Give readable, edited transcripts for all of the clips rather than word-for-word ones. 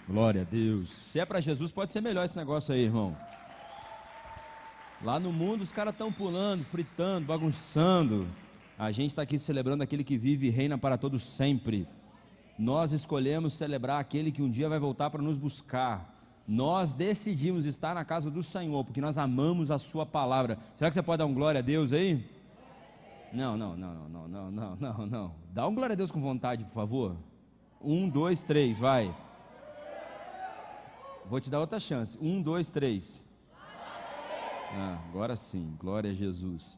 Glória a Deus. Se é para Jesus, pode ser melhor esse negócio aí, irmão. Lá no mundo os caras estão pulando, fritando, bagunçando. A gente está aqui celebrando aquele que vive e reina para todos sempre. Nós escolhemos celebrar aquele que um dia vai voltar para nos buscar. Nós decidimos estar na casa do Senhor, porque nós amamos a sua palavra. Será que você pode dar um glória a Deus aí? Não. Dá um glória a Deus com vontade, por favor. 1, 2, 3, vai. Vou te dar outra chance. 1, 2, 3. Agora sim, glória a Jesus.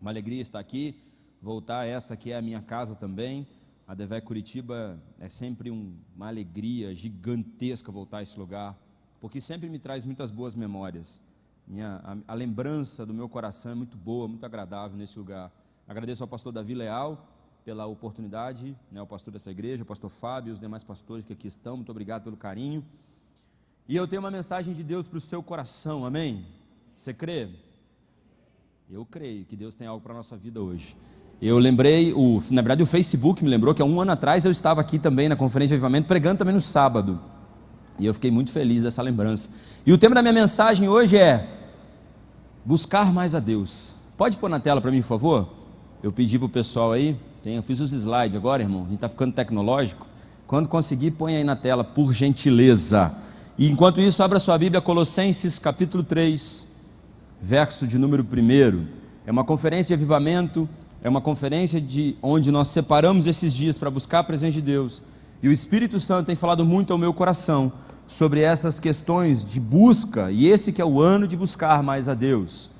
Uma alegria estar aqui, voltar. Essa aqui é a minha casa também. A Devec Curitiba é sempre uma alegria gigantesca voltar a esse lugar, porque sempre me traz muitas boas memórias. A lembrança do meu coração é muito boa, muito agradável nesse lugar. Agradeço ao pastor Davi Leal pela oportunidade, o pastor dessa igreja, o pastor Fábio e os demais pastores que aqui estão. Muito obrigado pelo carinho. E eu tenho uma mensagem de Deus para o seu coração, amém? Você crê? Eu creio que Deus tem algo para a nossa vida hoje. Eu lembrei, na verdade o Facebook me lembrou que há 1 ano atrás eu estava aqui também na Conferência de Avivamento, pregando também no sábado. E eu fiquei muito feliz dessa lembrança. E o tema da minha mensagem hoje é buscar mais a Deus. Pode pôr na tela para mim, por favor? Eu pedi para o pessoal aí, eu fiz os slides agora, irmão, a gente está ficando tecnológico. Quando conseguir, põe aí na tela, por gentileza. E enquanto isso, abra sua Bíblia, Colossenses capítulo 3, verso de número 1. É uma conferência de avivamento, é uma conferência onde nós separamos esses dias para buscar a presença de Deus. E o Espírito Santo tem falado muito ao meu coração sobre essas questões de busca, e esse que é o ano de buscar mais a Deus.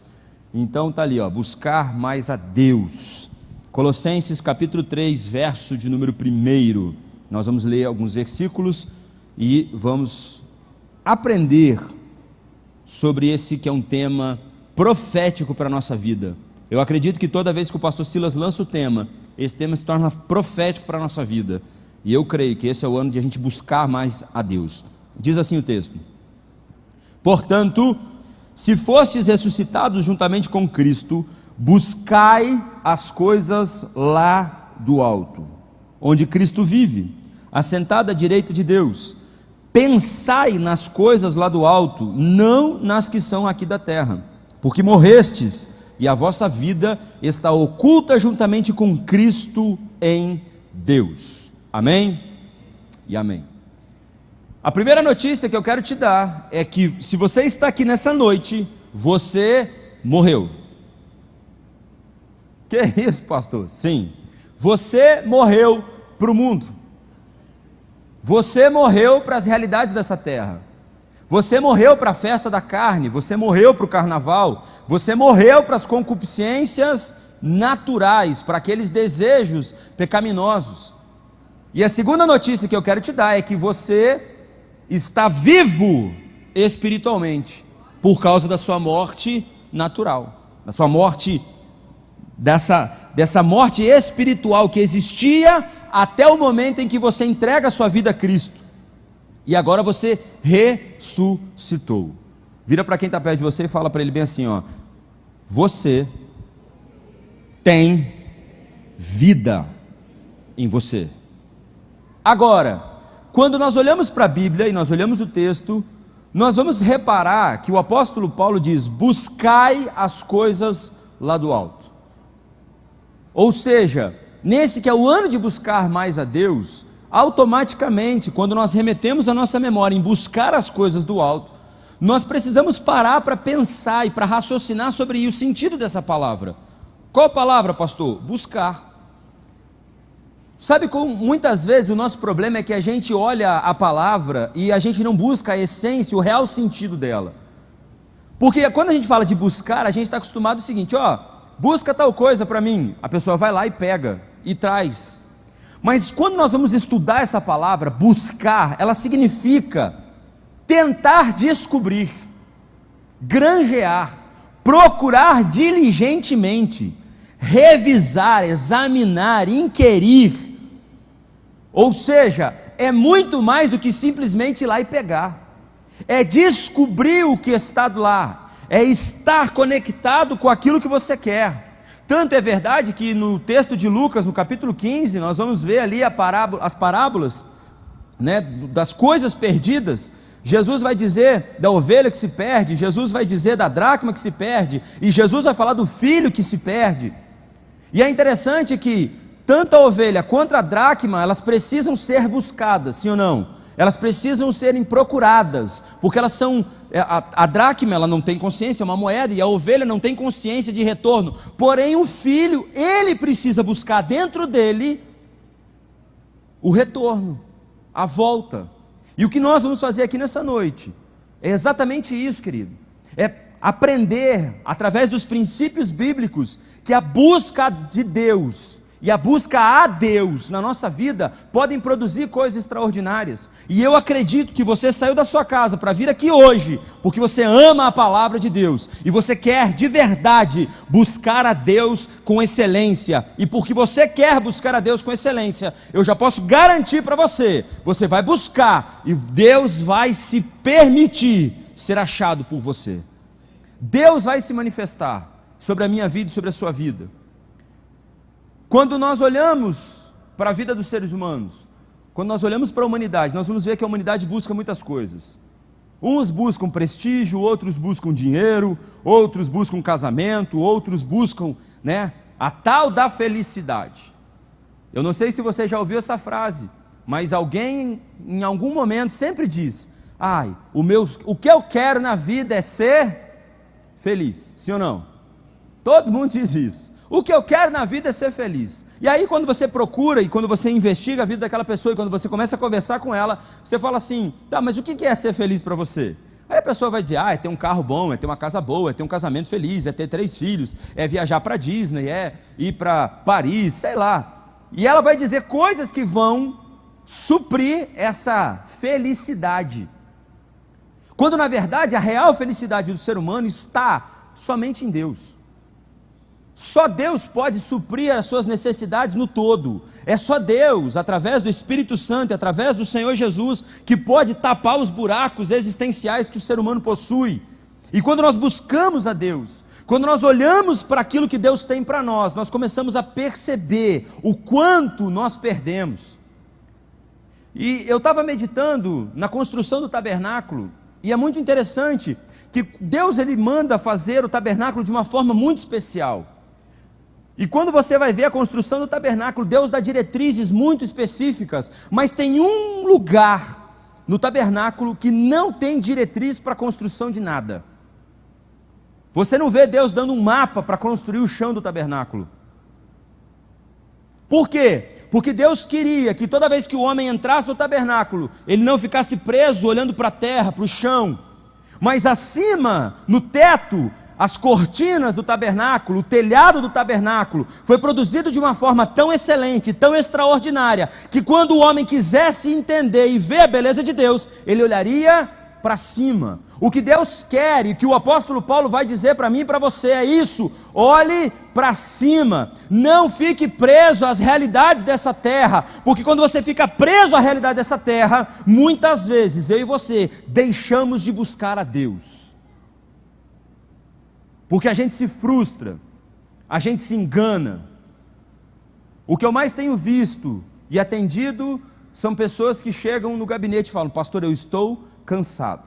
Então está ali, buscar mais a Deus. Colossenses capítulo 3, verso de número 1. Nós vamos ler alguns versículos e vamos aprender sobre esse que é um tema profético para a nossa vida. Eu acredito que toda vez que o pastor Silas lança o tema, esse tema se torna profético para a nossa vida. E eu creio que esse é o ano de a gente buscar mais a Deus. Diz assim o texto: portanto, se fostes ressuscitados juntamente com Cristo, buscai as coisas lá do alto, onde Cristo vive, assentado à direita de Deus. Pensai nas coisas lá do alto, não nas que são aqui da terra, porque morrestes, e a vossa vida está oculta juntamente com Cristo em Deus. Amém? E amém. A primeira notícia que eu quero te dar é que se você está aqui nessa noite, você morreu. Que isso, pastor? Sim, você morreu para o mundo. Você morreu para as realidades dessa terra. Você morreu para a festa da carne. Você morreu para o carnaval. Você morreu para as concupiscências naturais, para aqueles desejos pecaminosos. E a segunda notícia que eu quero te dar é que você está vivo espiritualmente por causa da sua morte natural, da sua morte, dessa morte espiritual que existia até o momento em que você entrega a sua vida a Cristo, e agora você ressuscitou. Vira para quem está perto de você e fala para ele bem assim, você tem vida em você. Agora, quando nós olhamos para a Bíblia e nós olhamos o texto, nós vamos reparar que o apóstolo Paulo diz: buscai as coisas lá do alto. Ou seja, nesse que é o ano de buscar mais a Deus, automaticamente, quando nós remetemos a nossa memória em buscar as coisas do alto, nós precisamos parar para pensar e para raciocinar sobre o sentido dessa palavra. Qual palavra, pastor? Buscar. Sabe como muitas vezes o nosso problema é que a gente olha a palavra e a gente não busca a essência, o real sentido dela. Porque quando a gente fala de buscar, a gente está acostumado ao seguinte: busca tal coisa para mim. A pessoa vai lá e pega e traz. Mas quando nós vamos estudar essa palavra, buscar, ela significa tentar descobrir, granjear, procurar diligentemente, revisar, examinar, inquirir. Ou seja, é muito mais do que simplesmente ir lá e pegar. É descobrir o que está lá, é estar conectado com aquilo que você quer. Tanto é verdade que no texto de Lucas, no capítulo 15, nós vamos ver ali as parábolas né, das coisas perdidas, Jesus vai dizer da ovelha que se perde, Jesus vai dizer da dracma que se perde, e Jesus vai falar do filho que se perde. E é interessante que tanto a ovelha quanto a dracma, elas precisam ser buscadas, sim ou não? Elas precisam serem procuradas, porque elas são, a dracma ela não tem consciência, é uma moeda, e a ovelha não tem consciência de retorno, porém o filho, ele precisa buscar dentro dele o retorno, a volta. E o que nós vamos fazer aqui nessa noite é exatamente isso, querido, é aprender através dos princípios bíblicos que a busca de Deus e a busca a Deus na nossa vida podem produzir coisas extraordinárias. E eu acredito que você saiu da sua casa para vir aqui hoje porque você ama a palavra de Deus e você quer de verdade buscar a Deus com excelência. E porque você quer buscar a Deus com excelência, eu já posso garantir para você, você vai buscar e Deus vai se permitir ser achado por você. Deus vai se manifestar sobre a minha vida e sobre a sua vida. Quando nós olhamos para a vida dos seres humanos, quando nós olhamos para a humanidade, nós vamos ver que a humanidade busca muitas coisas. Uns buscam prestígio, outros buscam dinheiro, outros buscam casamento, outros buscam, né, a tal da felicidade. Eu não sei se você já ouviu essa frase, mas alguém em algum momento sempre diz: o que eu quero na vida é ser feliz, sim ou não? Todo mundo diz isso. O que eu quero na vida é ser feliz. E aí quando você procura e quando você investiga a vida daquela pessoa e quando você começa a conversar com ela, você fala assim: tá, mas o que é ser feliz para você? Aí a pessoa vai dizer: é ter um carro bom, é ter uma casa boa, é ter um casamento feliz, é ter 3 filhos, é viajar para Disney, é ir para Paris, sei lá. E ela vai dizer coisas que vão suprir essa felicidade, quando na verdade a real felicidade do ser humano está somente em Deus. Só Deus pode suprir as suas necessidades no todo. É só Deus, através do Espírito Santo, através do Senhor Jesus, que pode tapar os buracos existenciais que o ser humano possui. E quando nós buscamos a Deus, quando nós olhamos para aquilo que Deus tem para nós, nós começamos a perceber o quanto nós perdemos. E eu estava meditando na construção do tabernáculo, e é muito interessante que Deus ele manda fazer o tabernáculo de uma forma muito especial. E quando você vai ver a construção do tabernáculo, Deus dá diretrizes muito específicas, mas tem um lugar no tabernáculo que não tem diretriz para a construção de nada. Você não vê Deus dando um mapa para construir o chão do tabernáculo. Por quê? Porque Deus queria que toda vez que o homem entrasse no tabernáculo, ele não ficasse preso olhando para a terra, para o chão, mas acima, no teto, as cortinas do tabernáculo, o telhado do tabernáculo, foi produzido de uma forma tão excelente, tão extraordinária, que quando o homem quisesse entender e ver a beleza de Deus, ele olharia para cima. O que Deus quer e que o apóstolo Paulo vai dizer para mim e para você é isso: olhe para cima, não fique preso às realidades dessa terra, porque quando você fica preso à realidade dessa terra, muitas vezes eu e você deixamos de buscar a Deus. Porque a gente se frustra, a gente se engana. O que eu mais tenho visto e atendido são pessoas que chegam no gabinete e falam: pastor, eu estou cansado.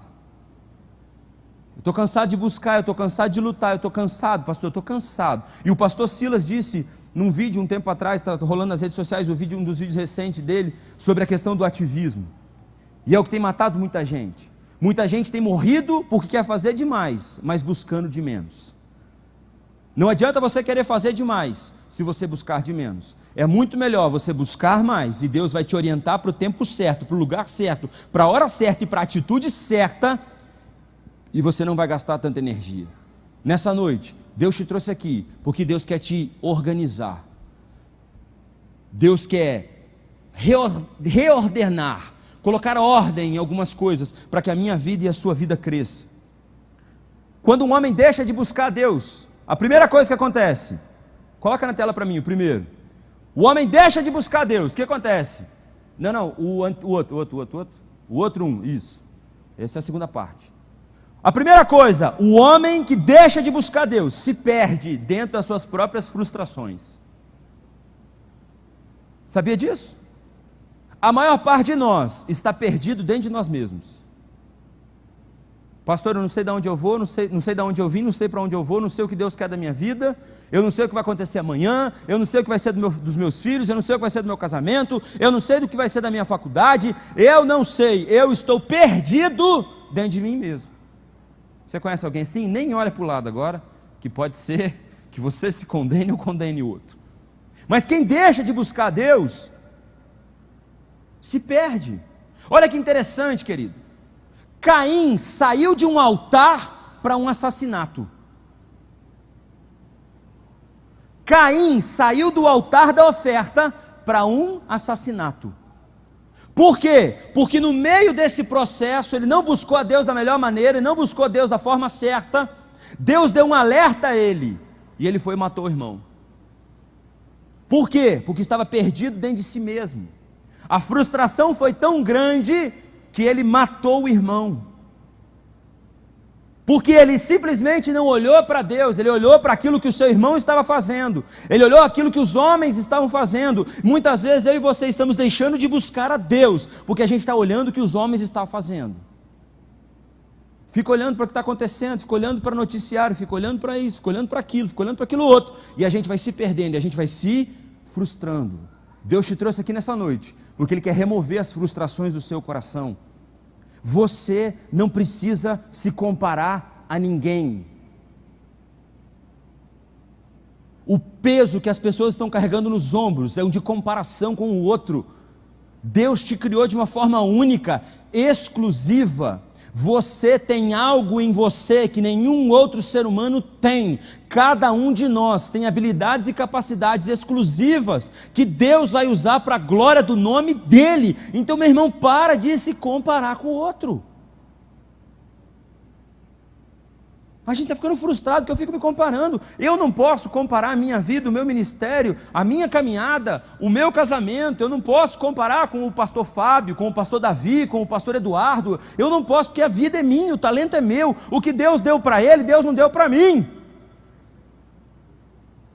Eu estou cansado de buscar, eu estou cansado de lutar, eu estou cansado, pastor, eu estou cansado. E o pastor Silas disse num vídeo um tempo atrás, está rolando nas redes sociais, um dos vídeos recentes dele, sobre a questão do ativismo. E é o que tem matado muita gente. Muita gente tem morrido porque quer fazer demais, mas buscando de menos. Não adianta você querer fazer demais se você buscar de menos. É muito melhor você buscar mais e Deus vai te orientar para o tempo certo, para o lugar certo, para a hora certa e para a atitude certa, e você não vai gastar tanta energia. Nessa noite, Deus te trouxe aqui porque Deus quer te organizar. Deus quer reordenar, colocar ordem em algumas coisas para que a minha vida e a sua vida cresça. Quando um homem deixa de buscar a Deus, a primeira coisa que acontece, coloca na tela para mim o primeiro. O homem deixa de buscar a Deus, o que acontece? O outro isso. Essa é a segunda parte. A primeira coisa, o homem que deixa de buscar a Deus se perde dentro das suas próprias frustrações. Sabia disso? A maior parte de nós está perdido dentro de nós mesmos. Pastor, eu não sei de onde eu vou, não sei de onde eu vim, não sei para onde eu vou, não sei o que Deus quer da minha vida, eu não sei o que vai acontecer amanhã, eu não sei o que vai ser dos meus filhos, eu não sei o que vai ser do meu casamento, eu não sei do que vai ser da minha faculdade, eu não sei, eu estou perdido dentro de mim mesmo. Você conhece alguém assim? Nem olha para o lado agora, que pode ser que você se condene ou condene o outro. Mas quem deixa de buscar Deus, se perde. Olha que interessante, querido. Caim saiu de um altar para um assassinato. Caim saiu do altar da oferta para um assassinato. Por quê? Porque no meio desse processo, ele não buscou a Deus da melhor maneira, ele não buscou a Deus da forma certa. Deus deu um alerta a ele, e ele foi e matou o irmão. Por quê? Porque estava perdido dentro de si mesmo. A frustração foi tão grande que ele matou o irmão, porque ele simplesmente não olhou para Deus, ele olhou para aquilo que o seu irmão estava fazendo, ele olhou aquilo que os homens estavam fazendo. Muitas vezes eu e você estamos deixando de buscar a Deus, porque a gente está olhando o que os homens estão fazendo, fica olhando para o que está acontecendo, fica olhando para o noticiário, fica olhando para isso, fica olhando para aquilo, fica olhando para aquilo outro, e a gente vai se perdendo, e a gente vai se frustrando. Deus te trouxe aqui nessa noite, porque Ele quer remover as frustrações do seu coração. Você não precisa se comparar a ninguém. O peso que as pessoas estão carregando nos ombros é um de comparação com o outro. Deus te criou de uma forma única, exclusiva. Você tem algo em você que nenhum outro ser humano tem. Cada um de nós tem habilidades e capacidades exclusivas que Deus vai usar para a glória do nome dEle. Então, meu irmão, para de se comparar com o outro. A gente está ficando frustrado porque eu fico me comparando. Eu não posso comparar a minha vida, o meu ministério, a minha caminhada, o meu casamento. Eu não posso comparar com o pastor Fábio, com o pastor Davi, com o pastor Eduardo. Eu não posso, porque a vida é minha, o talento é meu. O que Deus deu para ele, Deus não deu para mim.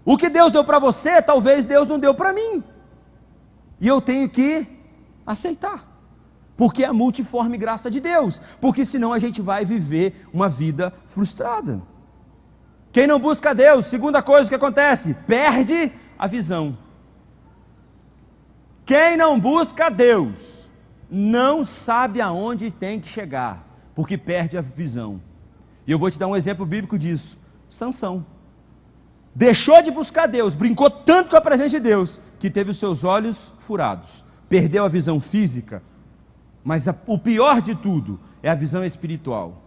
O que Deus deu para você, talvez Deus não deu para mim. E eu tenho que aceitar, porque é a multiforme graça de Deus, porque senão a gente vai viver uma vida frustrada. Quem não busca Deus, segunda coisa que acontece, perde a visão. Quem não busca Deus, não sabe aonde tem que chegar, porque perde a visão. E eu vou te dar um exemplo bíblico disso. Sansão deixou de buscar Deus, brincou tanto com a presença de Deus, que teve os seus olhos furados, perdeu a visão física. Mas o pior de tudo é a visão espiritual.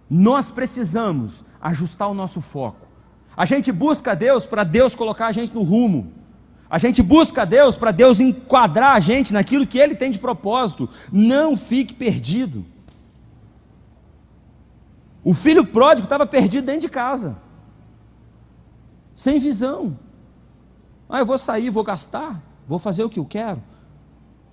Nós precisamos ajustar o nosso foco. A gente busca Deus para Deus colocar a gente no rumo. A gente busca Deus para Deus enquadrar a gente naquilo que Ele tem de propósito. Não fique perdido. O filho pródigo estava perdido dentro de casa, sem visão. Eu vou sair, vou gastar, vou fazer o que eu quero.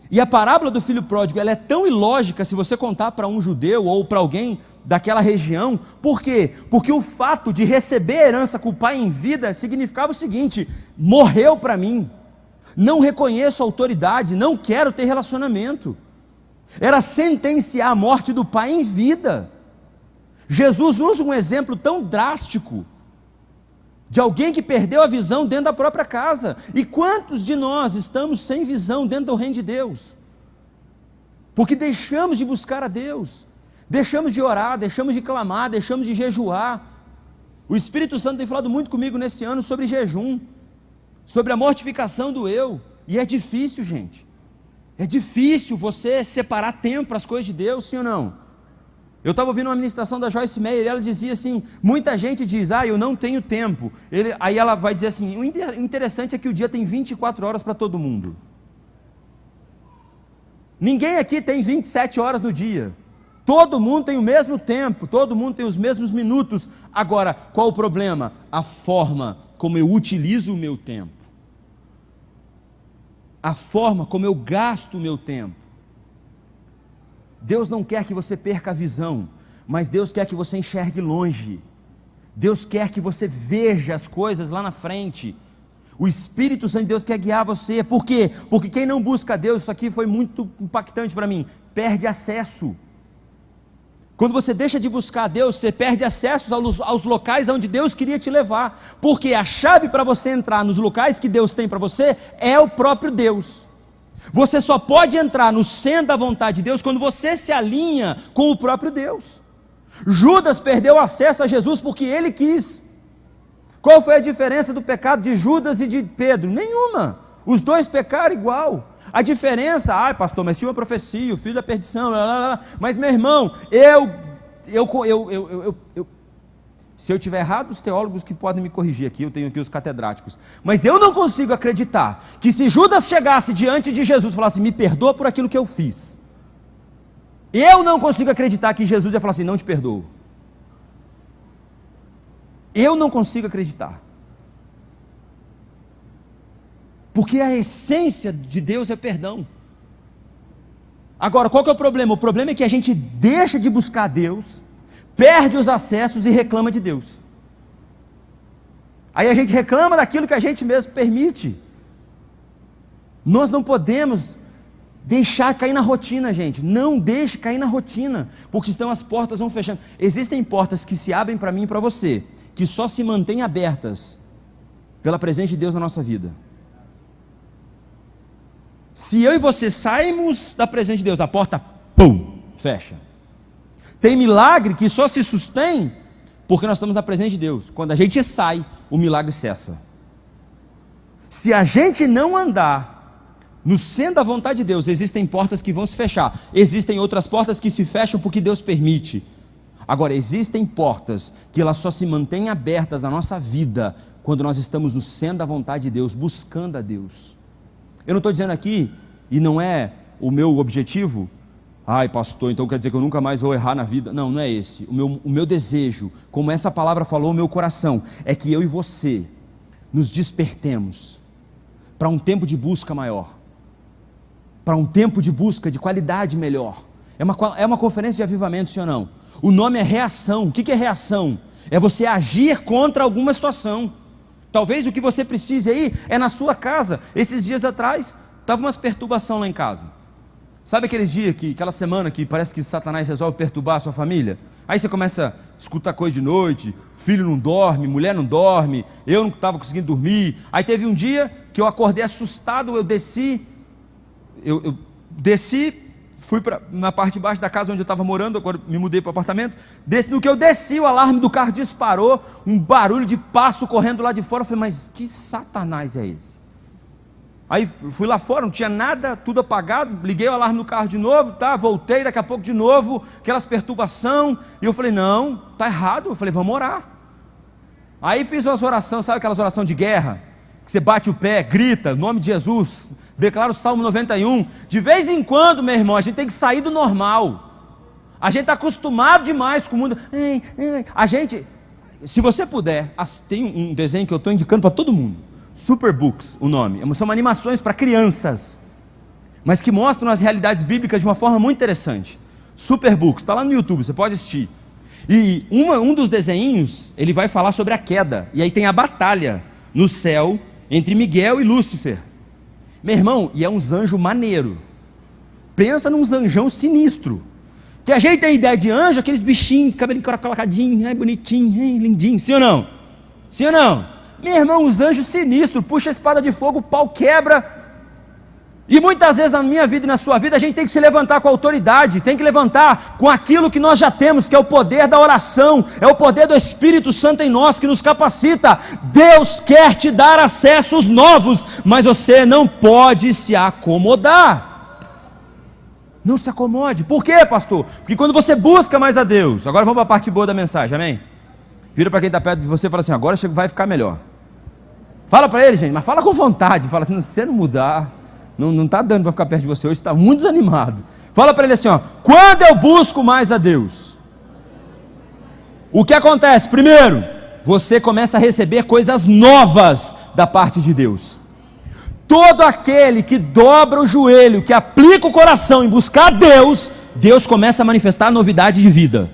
E a parábola do filho pródigo, ela é tão ilógica se você contar para um judeu ou para alguém daquela região. Por quê? Porque o fato de receber herança com o pai em vida significava o seguinte: morreu para mim, não reconheço autoridade, não quero ter relacionamento. Era sentenciar a morte do pai em vida. Jesus usa um exemplo tão drástico de alguém que perdeu a visão dentro da própria casa. E quantos de nós estamos sem visão dentro do reino de Deus? Porque deixamos de buscar a Deus, deixamos de orar, deixamos de clamar, deixamos de jejuar. O Espírito Santo tem falado muito comigo nesse ano sobre jejum, sobre a mortificação do eu. E é difícil, gente. É difícil você separar tempo para as coisas de Deus, sim ou não? Eu estava ouvindo uma ministração da Joyce Meyer, e ela dizia assim, muita gente diz, eu não tenho tempo. Aí ela vai dizer assim, o interessante é que o dia tem 24 horas para todo mundo. Ninguém aqui tem 27 horas no dia. Todo mundo tem o mesmo tempo, todo mundo tem os mesmos minutos. Agora, qual o problema? A forma como eu utilizo o meu tempo. A forma como eu gasto o meu tempo. Deus não quer que você perca a visão, mas Deus quer que você enxergue longe. Deus quer que você veja as coisas lá na frente. O Espírito Santo de Deus quer guiar você. Por quê? Porque quem não busca Deus, isso aqui foi muito impactante para mim, perde acesso. Quando você deixa de buscar Deus, você perde acesso aos locais onde Deus queria te levar. Porque a chave para você entrar nos locais que Deus tem para você é o próprio Deus. Você só pode entrar no centro da vontade de Deus quando você se alinha com o próprio Deus. Judas perdeu acesso a Jesus porque ele quis. Qual foi a diferença do pecado de Judas e de Pedro? Nenhuma. Os dois pecaram igual. A diferença, pastor, mas tinha uma profecia, o filho da perdição, mas meu irmão, se eu tiver errado, os teólogos que podem me corrigir aqui, eu tenho aqui os catedráticos, mas eu não consigo acreditar que se Judas chegasse diante de Jesus e falasse, me perdoa por aquilo que eu fiz, eu não consigo acreditar que Jesus ia falar assim, não te perdoo. Eu não consigo acreditar. Porque a essência de Deus é perdão. Agora, qual que é o problema? O problema é que a gente deixa de buscar Deus, perde os acessos e reclama de Deus. Aí a gente reclama daquilo que a gente mesmo permite. Nós não podemos deixar cair na rotina, gente. Não deixe cair na rotina, porque senão as portas vão fechando. Existem portas que se abrem para mim e para você, que só se mantêm abertas pela presença de Deus na nossa vida. Se eu e você sairmos da presença de Deus, a porta, pum, fecha. Tem milagre que só se sustém porque nós estamos na presença de Deus. Quando a gente sai, o milagre cessa. Se a gente não andar no centro da vontade de Deus, existem portas que vão se fechar. Existem outras portas que se fecham porque Deus permite. Agora, existem portas que elas só se mantêm abertas na nossa vida quando nós estamos no centro da vontade de Deus, buscando a Deus. Eu não estou dizendo aqui, e não é o meu objetivo, pastor, então quer dizer que eu nunca mais vou errar na vida. Não, não é esse. O meu desejo, como essa palavra falou no meu coração, é que eu e você nos despertemos para um tempo de busca maior, para um tempo de busca de qualidade melhor. É uma conferência de avivamento, sim ou não? O nome é reação. O que é reação? É você agir contra alguma situação. Talvez o que você precise aí é na sua casa. Esses dias atrás, estava umas perturbação lá em casa. Sabe aqueles dias, aquela semana que parece que Satanás resolve perturbar a sua família? Aí você começa a escutar coisa de noite, filho não dorme, mulher não dorme, eu não estava conseguindo dormir. Aí teve um dia que eu acordei assustado, eu desci, fui na parte de baixo da casa onde eu estava morando, agora me mudei para o apartamento, no que eu desci, o alarme do carro disparou, um barulho de passo correndo lá de fora, eu falei, mas que Satanás é esse? Aí fui lá fora, não tinha nada, tudo apagado, liguei o alarme no carro de novo, voltei daqui a pouco de novo, aquelas perturbação, e eu falei, não, está errado, eu falei, vamos orar. Aí fiz umas orações, sabe aquelas orações de guerra, que você bate o pé, grita, em nome de Jesus, declara o Salmo 91, de vez em quando, meu irmão, a gente tem que sair do normal, a gente está acostumado demais com o mundo, a gente, se você puder, tem um desenho que eu estou indicando para todo mundo, Superbooks, o nome, são animações para crianças, mas que mostram as realidades bíblicas de uma forma muito interessante. Superbooks, está lá no YouTube, você pode assistir. E um dos desenhos, ele vai falar sobre a queda, e aí tem a batalha no céu entre Miguel e Lúcifer. Meu irmão, e é uns anjos maneiro. Pensa num anjão sinistro. Que a gente tem ideia de anjo, aqueles bichinhos, cabelinho colocadinho, bonitinho, lindinho, sim ou não? Sim ou não? Meu irmão, os anjos sinistros, puxa a espada de fogo, o pau quebra. E muitas vezes na minha vida e na sua vida, a gente tem que se levantar com autoridade, tem que levantar com aquilo que nós já temos, que é o poder da oração, é o poder do Espírito Santo em nós, que nos capacita. Deus quer te dar acessos novos, mas você não pode se acomodar. Não se acomode. Por quê, pastor? Porque quando você busca mais a Deus, agora vamos para a parte boa da mensagem, amém? Vira para quem está perto de você e fala assim, agora vai ficar melhor. Fala para ele, gente, mas fala com vontade, fala assim, se você não mudar, não está dando para ficar perto de você hoje, está muito desanimado. Fala para ele assim, quando eu busco mais a Deus, o que acontece? Primeiro, você começa a receber coisas novas da parte de Deus. Todo aquele que dobra o joelho, que aplica o coração em buscar Deus, Deus começa a manifestar novidade de vida.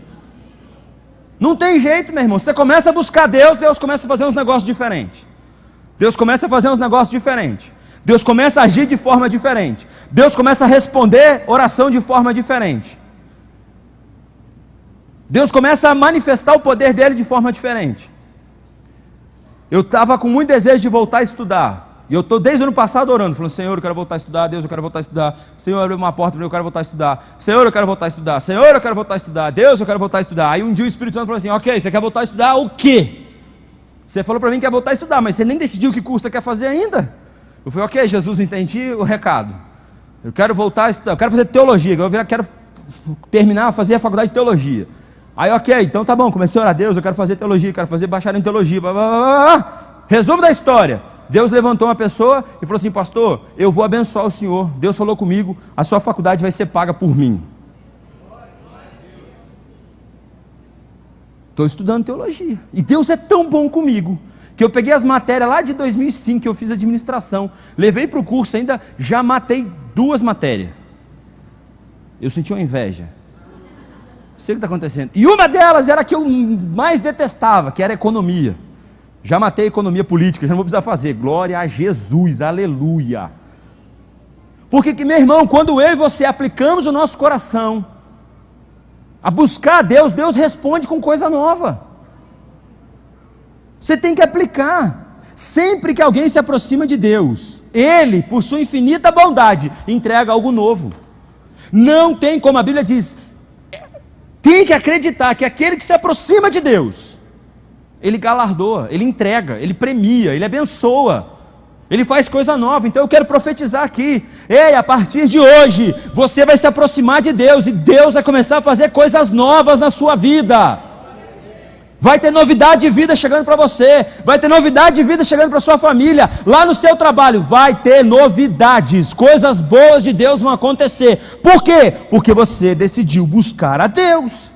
Não tem jeito, meu irmão, você começa a buscar Deus, Deus começa a fazer uns negócios diferentes. Deus começa a fazer uns negócios diferentes. Deus começa a agir de forma diferente. Deus começa a responder oração de forma diferente. Deus começa a manifestar o poder dele de forma diferente. Eu estava com muito desejo de voltar a estudar. E eu estou desde o ano passado orando, falando: Senhor, eu quero voltar a estudar. Deus, eu quero voltar a estudar. Senhor, abre uma porta para mim, eu quero voltar a estudar. Senhor, eu quero voltar a estudar. Senhor, eu quero voltar a estudar. Deus, eu quero voltar a estudar. Aí um dia o Espírito Santo falou assim: ok, você quer voltar a estudar o quê? Você falou para mim que quer voltar a estudar, mas você nem decidiu que curso você quer fazer ainda. Eu falei: ok, Jesus, entendi o recado. Eu quero voltar a estudar, eu quero fazer teologia. Eu quero terminar, fazer a faculdade de teologia. Aí, ok, então tá bom, comecei a orar: Deus, eu quero fazer teologia, quero fazer bacharel em teologia. Blá, blá, blá, blá. Resumo da história: Deus levantou uma pessoa e falou assim: pastor, eu vou abençoar o senhor. Deus falou comigo, a sua faculdade vai ser paga por mim. Estou estudando teologia, e Deus é tão bom comigo, que eu peguei as matérias lá de 2005, que eu fiz administração, levei para o curso, ainda já matei 2 matérias. Eu senti uma inveja. Sei o que está acontecendo. E uma delas era a que eu mais detestava, que era economia. Já matei economia política, já não vou precisar fazer. Glória a Jesus, aleluia. Porque, meu irmão, quando eu e você aplicamos o nosso coração a buscar a Deus, Deus responde com coisa nova. Você tem que aplicar. Sempre que alguém se aproxima de Deus, Ele, por sua infinita bondade, entrega algo novo. Não tem como, a Bíblia diz, tem que acreditar que aquele que se aproxima de Deus, Ele galardoa, Ele entrega, Ele premia, Ele abençoa, Ele faz coisa nova. Então eu quero profetizar aqui: ei, a partir de hoje, você vai se aproximar de Deus, e Deus vai começar a fazer coisas novas na sua vida. Vai ter novidade de vida chegando para você, vai ter novidade de vida chegando para sua família, lá no seu trabalho, vai ter novidades, coisas boas de Deus vão acontecer. Por quê? Porque você decidiu buscar a Deus.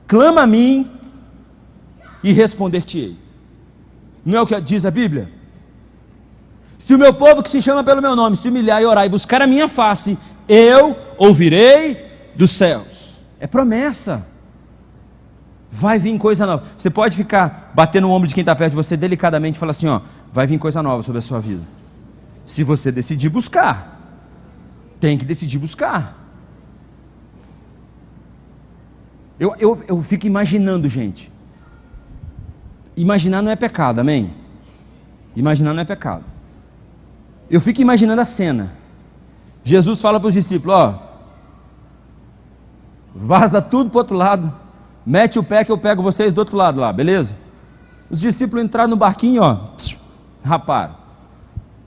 Clama a mim e responder-te-ei. Não é o que diz a Bíblia? Se o meu povo, que se chama pelo meu nome, se humilhar e orar e buscar a minha face, eu ouvirei dos céus. É promessa. Vai vir coisa nova. Você pode ficar batendo no ombro de quem está perto de você delicadamente e falar assim: ó, vai vir coisa nova sobre a sua vida. Se você decidir buscar, tem que decidir buscar. Eu fico imaginando, gente. Imaginar não é pecado, amém? Imaginar não é pecado. Eu fico imaginando a cena. Jesus fala para os discípulos: ó, vaza tudo para o outro lado, mete o pé que eu pego vocês do outro lado lá, beleza? Os discípulos entraram no barquinho, ó, raparam.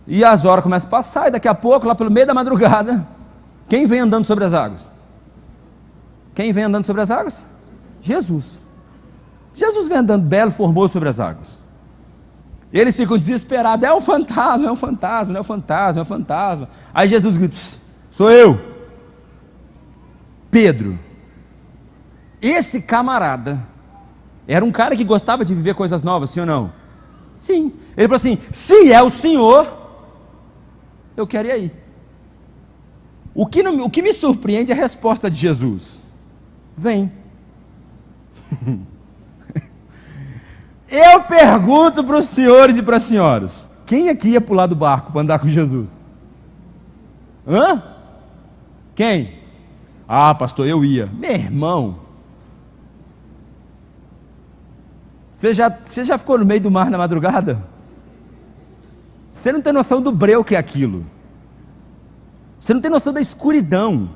E as horas começam a passar, e daqui a pouco, lá pelo meio da madrugada, quem vem andando sobre as águas? Quem vem andando sobre as águas? Jesus. Jesus vem andando belo, formoso sobre as águas. Eles ficam desesperados: é um fantasma, é um fantasma, não é um fantasma, é um fantasma. Aí Jesus grita: sou eu. Pedro, esse camarada, era um cara que gostava de viver coisas novas, sim ou não? Sim. Ele falou assim: se é o Senhor, eu quero ir aí. O que me surpreende é a resposta de Jesus: vem. Eu pergunto para os senhores e para as senhoras: quem aqui ia pular do barco para andar com Jesus? Hã? Quem? Ah, pastor, eu ia. Meu irmão, você já ficou no meio do mar na madrugada? Você não tem noção do breu que é aquilo. Você não tem noção da escuridão.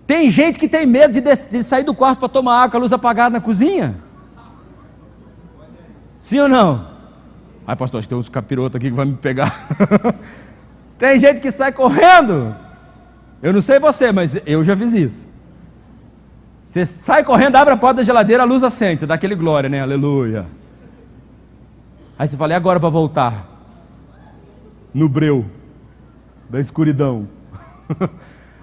Tem gente que tem medo de sair do quarto para tomar água com a luz apagada na cozinha. Sim ou não? Ai, pastor, acho que tem uns capirotos aqui que vai me pegar. Tem gente que sai correndo. Eu não sei você, mas eu já fiz isso. Você sai correndo, abre a porta da geladeira, a luz acende, você dá aquele glória, né? Aleluia. Aí você fala: e agora para voltar? No breu da escuridão.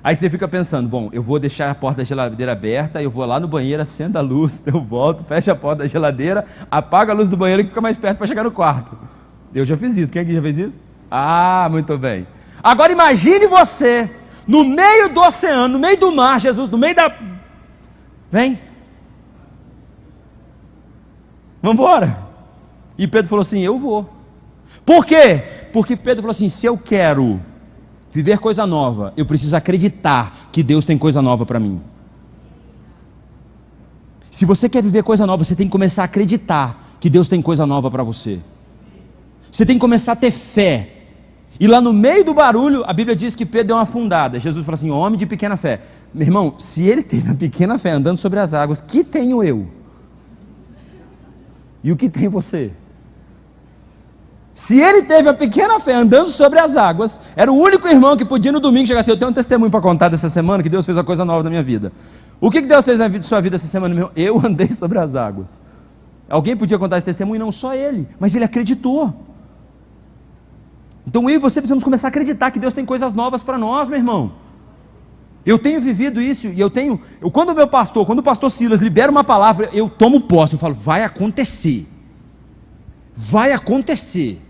Aí você fica pensando: bom, eu vou deixar a porta da geladeira aberta, eu vou lá no banheiro, acendo a luz, eu volto, fecho a porta da geladeira, apaga a luz do banheiro e fica mais perto para chegar no quarto. Eu já fiz isso. Quem aqui já fez isso? Ah, muito bem. Agora imagine você no meio do oceano, no meio do mar, Jesus, no meio da... Vem. Vamos embora. E Pedro falou assim: eu vou. Por quê? Porque Pedro falou assim: se eu quero viver coisa nova, eu preciso acreditar que Deus tem coisa nova para mim. Se você quer viver coisa nova, você tem que começar a acreditar que Deus tem coisa nova para você. Você tem que começar a ter fé. E lá no meio do barulho, a Bíblia diz que Pedro deu uma afundada. Jesus fala assim: homem de pequena fé. Meu irmão, se ele teve uma pequena fé andando sobre as águas, que tenho eu? E o que tem você? Se ele teve a pequena fé andando sobre as águas, era o único irmão que podia no domingo chegar assim: eu tenho um testemunho para contar dessa semana, que Deus fez uma coisa nova na minha vida. O que Deus fez na sua vida essa semana, meu irmão? Eu andei sobre as águas. Alguém podia contar esse testemunho? Não só ele, mas ele acreditou. Então eu e você precisamos começar a acreditar que Deus tem coisas novas para nós, meu irmão. Eu tenho vivido isso, e quando o pastor Silas libera uma palavra, eu tomo posse, eu falo: vai acontecer. Vai acontecer.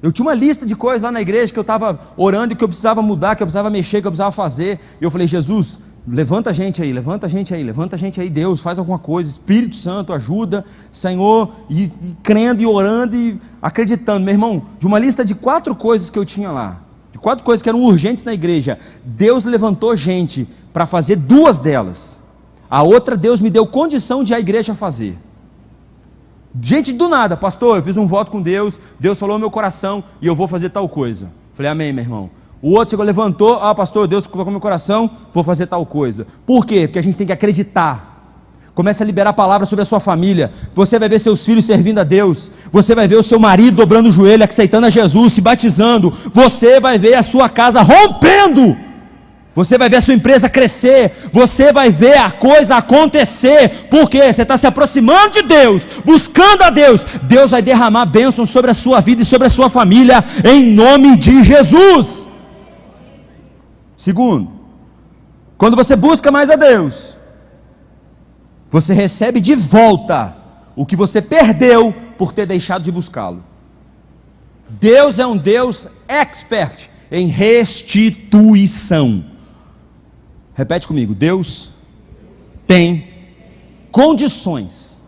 Eu tinha uma lista de coisas lá na igreja que eu estava orando e que eu precisava mudar, que eu precisava mexer, que eu precisava fazer. E eu falei: Jesus, levanta a gente aí, levanta a gente aí, levanta a gente aí, Deus, faz alguma coisa, Espírito Santo, ajuda, Senhor, e crendo e orando e acreditando. Meu irmão, de uma lista de 4 coisas que eu tinha lá, de 4 coisas que eram urgentes na igreja, Deus levantou gente para fazer 2 delas. A outra, Deus me deu condição de a igreja fazer. Gente do nada: pastor, eu fiz um voto com Deus, Deus falou no meu coração e eu vou fazer tal coisa. Falei: amém, meu irmão. O outro chegou, levantou: pastor, Deus colocou no meu coração, vou fazer tal coisa. Por quê? Porque a gente tem que acreditar. Começa a liberar palavras sobre a sua família. Você vai ver seus filhos servindo a Deus. Você vai ver o seu marido dobrando o joelho, aceitando a Jesus, se batizando. Você vai ver a sua casa rompendo. Você vai ver a sua empresa crescer. Você vai ver a coisa acontecer. Por quê? Você está se aproximando de Deus, buscando a Deus. Deus vai derramar bênçãos sobre a sua vida e sobre a sua família, em nome de Jesus. Segundo, quando você busca mais a Deus, você recebe de volta o que você perdeu por ter deixado de buscá-lo. Deus é um Deus expert em restituição. Repete comigo: Deus tem condições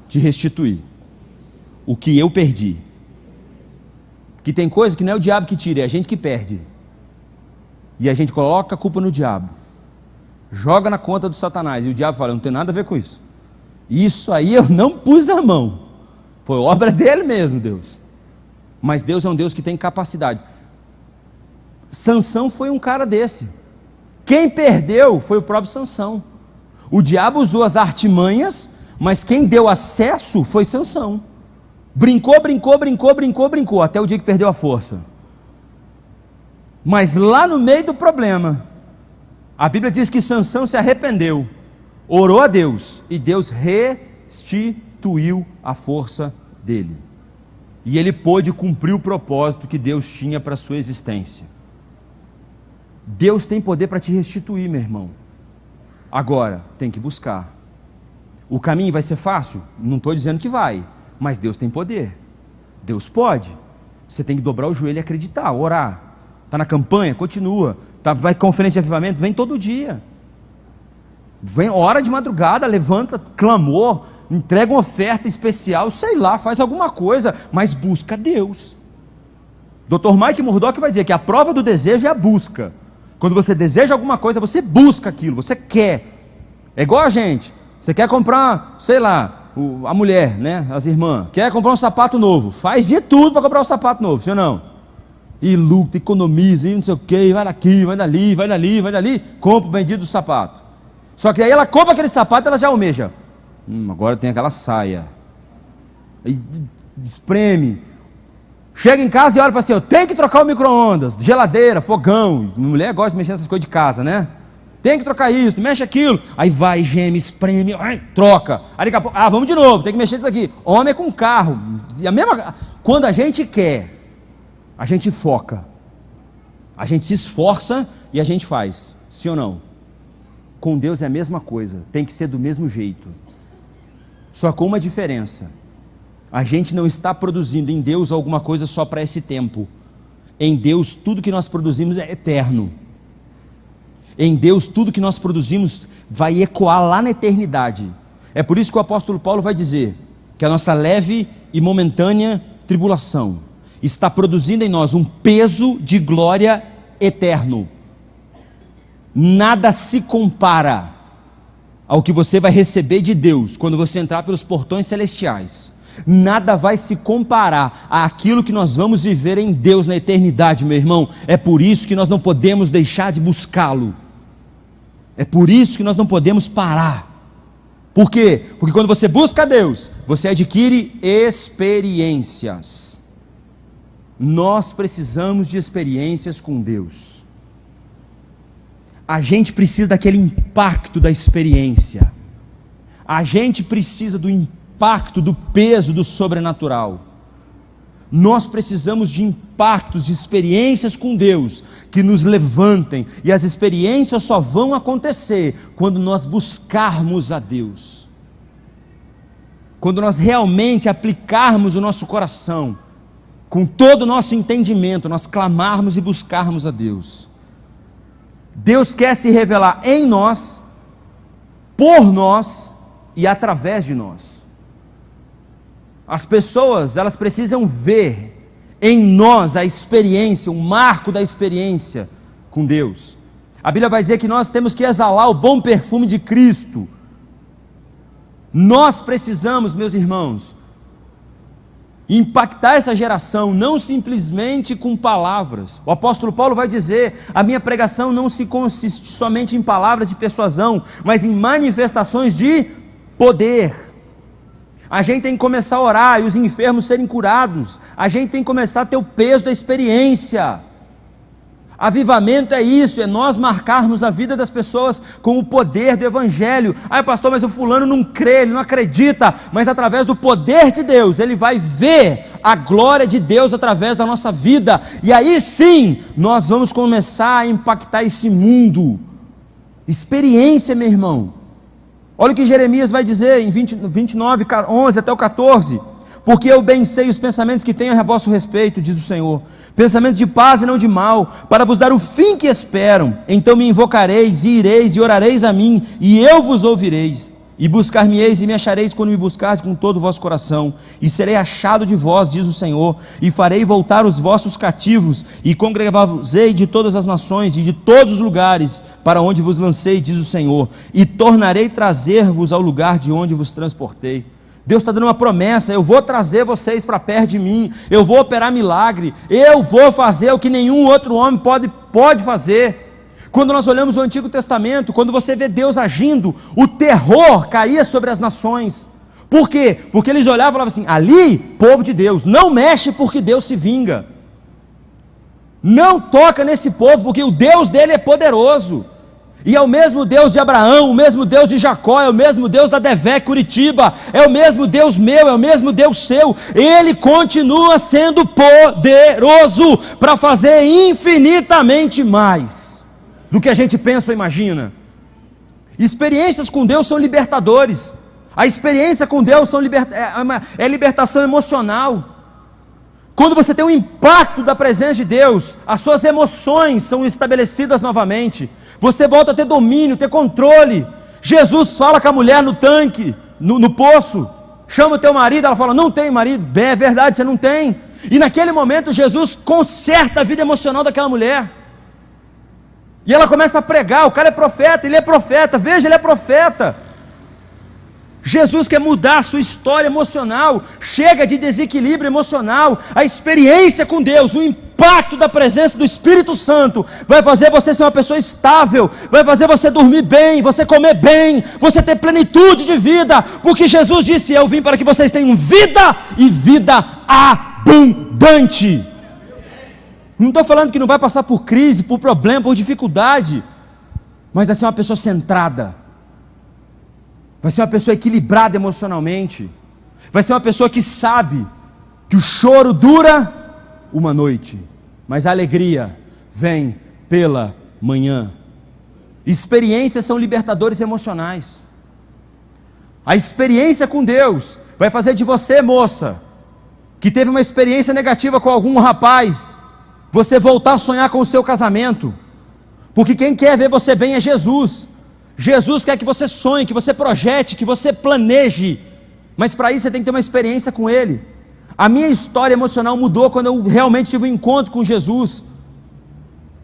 de restituir o que eu perdi. Que tem coisa que não é o diabo que tira, é a gente que perde. E a gente coloca a culpa no diabo, joga na conta do Satanás, e o diabo fala: eu não tenho nada a ver com isso. Isso aí eu não pus a mão, foi obra dele mesmo, Deus. Mas Deus é um Deus que tem capacidade. Sansão foi um cara desse. Quem perdeu foi o próprio Sansão. O diabo usou as artimanhas, mas quem deu acesso foi Sansão. Brincou, até o dia que perdeu a força. Mas lá no meio do problema, a Bíblia diz que Sansão se arrependeu, orou a Deus, e Deus restituiu a força dele. E ele pôde cumprir o propósito que Deus tinha para a sua existência. Deus tem poder para te restituir, meu irmão. Agora, tem que buscar. O caminho vai ser fácil? Não estou dizendo que vai, mas Deus tem poder. Deus pode. Você tem que dobrar o joelho e acreditar, orar. Está na campanha? Continua. Vai conferência de avivamento? Vem todo dia. Vem hora de madrugada, levanta, clamor, entrega uma oferta especial, sei lá, faz alguma coisa, mas busca Deus. Dr. Mike Murdock vai dizer que a prova do desejo é a busca. Quando você deseja alguma coisa, você busca aquilo, você quer. É igual a gente. Você quer comprar, sei lá, a mulher, né, as irmãs, quer comprar um sapato novo, faz de tudo para comprar um sapato novo, sim ou não? E luta, economiza, e não sei o que, vai daqui, vai dali, compra o bendito do sapato. Só que aí ela compra aquele sapato e ela já almeja. Agora tem aquela saia. Aí espreme. Chega em casa e olha e fala assim: eu tenho que trocar o micro-ondas, geladeira, fogão. Mulher gosta de mexer nessas coisas de casa, né? Tem que trocar isso, mexe aquilo. Aí vai, geme, espreme, troca. Aí daqui a pouco, vamos de novo, tem que mexer nisso aqui. Homem é com carro. E a mesma, quando a gente quer, a gente foca. A gente se esforça e a gente faz. Sim ou não? Com Deus é a mesma coisa, tem que ser do mesmo jeito. Só com uma diferença: a gente não está produzindo em Deus alguma coisa só para esse tempo. Em Deus tudo que nós produzimos é eterno. Em Deus tudo que nós produzimos vai ecoar lá na eternidade. É por isso que o apóstolo Paulo vai dizer que a nossa leve e momentânea tribulação está produzindo em nós um peso de glória eterno. Nada se compara ao que você vai receber de Deus quando você entrar pelos portões celestiais. Nada vai se comparar àquilo que nós vamos viver em Deus na eternidade, meu irmão. É por isso que nós não podemos deixar de buscá-lo. É por isso que nós não podemos parar. Por quê? Porque quando você busca a Deus, você adquire experiências. Nós precisamos de experiências com Deus. A gente precisa daquele impacto da experiência. A gente precisa do impacto, do peso do sobrenatural. Nós precisamos de impactos, de experiências com Deus, que nos levantem, e as experiências só vão acontecer quando nós buscarmos a Deus, quando nós realmente aplicarmos o nosso coração, com todo o nosso entendimento, nós clamarmos e buscarmos a Deus. Deus quer se revelar em nós, por nós e através de nós. As pessoas, elas precisam ver em nós a experiência, o marco da experiência com Deus. A Bíblia vai dizer que nós temos que exalar o bom perfume de Cristo. Nós precisamos, meus irmãos, impactar essa geração, não simplesmente com palavras. O apóstolo Paulo vai dizer: a minha pregação não se consiste somente em palavras de persuasão, mas em manifestações de poder. A gente tem que começar a orar e os enfermos serem curados. A gente tem que começar a ter o peso da experiência. Avivamento é isso, é nós marcarmos a vida das pessoas com o poder do Evangelho. Ah, pastor, mas o fulano não crê, ele não acredita. Mas através do poder de Deus, ele vai ver a glória de Deus através da nossa vida. E aí sim, nós vamos começar a impactar esse mundo. Experiência, meu irmão. Olha o que Jeremias vai dizer em 29, 11 até o 14. Porque eu bem sei os pensamentos que tenho a vosso respeito, diz o Senhor, pensamentos de paz e não de mal, para vos dar o fim que esperam. Então me invocareis, e ireis, e orareis a mim, e eu vos ouvireis. E buscar-me-eis, e me achareis quando me buscardes com todo o vosso coração. E serei achado de vós, diz o Senhor, e farei voltar os vossos cativos, e congregar-vos-ei de todas as nações, e de todos os lugares, para onde vos lancei, diz o Senhor, e tornarei trazer-vos ao lugar de onde vos transportei. Deus está dando uma promessa: eu vou trazer vocês para perto de mim, eu vou operar milagre, eu vou fazer o que nenhum outro homem pode fazer. Quando nós olhamos o Antigo Testamento, quando você vê Deus agindo, o terror caía sobre as nações. Por quê? Porque eles olhavam e falavam assim: ali, povo de Deus, não mexe porque Deus se vinga, não toca nesse povo porque o Deus dele é poderoso. E é o mesmo Deus de Abraão, o mesmo Deus de Jacó, é o mesmo Deus da Devé Curitiba, é o mesmo Deus meu, é o mesmo Deus seu. Ele continua sendo poderoso para fazer infinitamente mais do que a gente pensa ou imagina. Experiências com Deus são libertadores. A experiência com Deus é libertação emocional. Quando você tem um impacto da presença de Deus, as suas emoções são estabelecidas novamente. Você volta a ter domínio, ter controle. Jesus fala com a mulher no tanque, no poço: chama o teu marido. Ela fala: não tenho marido. É verdade, você não tem. E naquele momento Jesus conserta a vida emocional daquela mulher. E ela começa a pregar: o cara é profeta, ele é profeta, veja, ele é profeta. Jesus quer mudar a sua história emocional. Chega de desequilíbrio emocional. A experiência com Deus, o impacto da presença do Espírito Santo vai fazer você ser uma pessoa estável, vai fazer você dormir bem, você comer bem, você ter plenitude de vida, porque Jesus disse: eu vim para que vocês tenham vida e vida abundante. Não estou falando que não vai passar por crise, por problema, por dificuldade, mas vai ser uma pessoa centrada, vai ser uma pessoa equilibrada emocionalmente, vai ser uma pessoa que sabe que o choro dura uma noite, mas a alegria vem pela manhã. Experiências são libertadores emocionais. A experiência com Deus vai fazer de você, moça, que teve uma experiência negativa com algum rapaz, você voltar a sonhar com o seu casamento, porque quem quer ver você bem é Jesus. Jesus quer que você sonhe, que você projete, que você planeje, Mas para isso você tem que ter uma experiência com Ele. A minha história emocional mudou quando eu realmente tive um encontro com Jesus.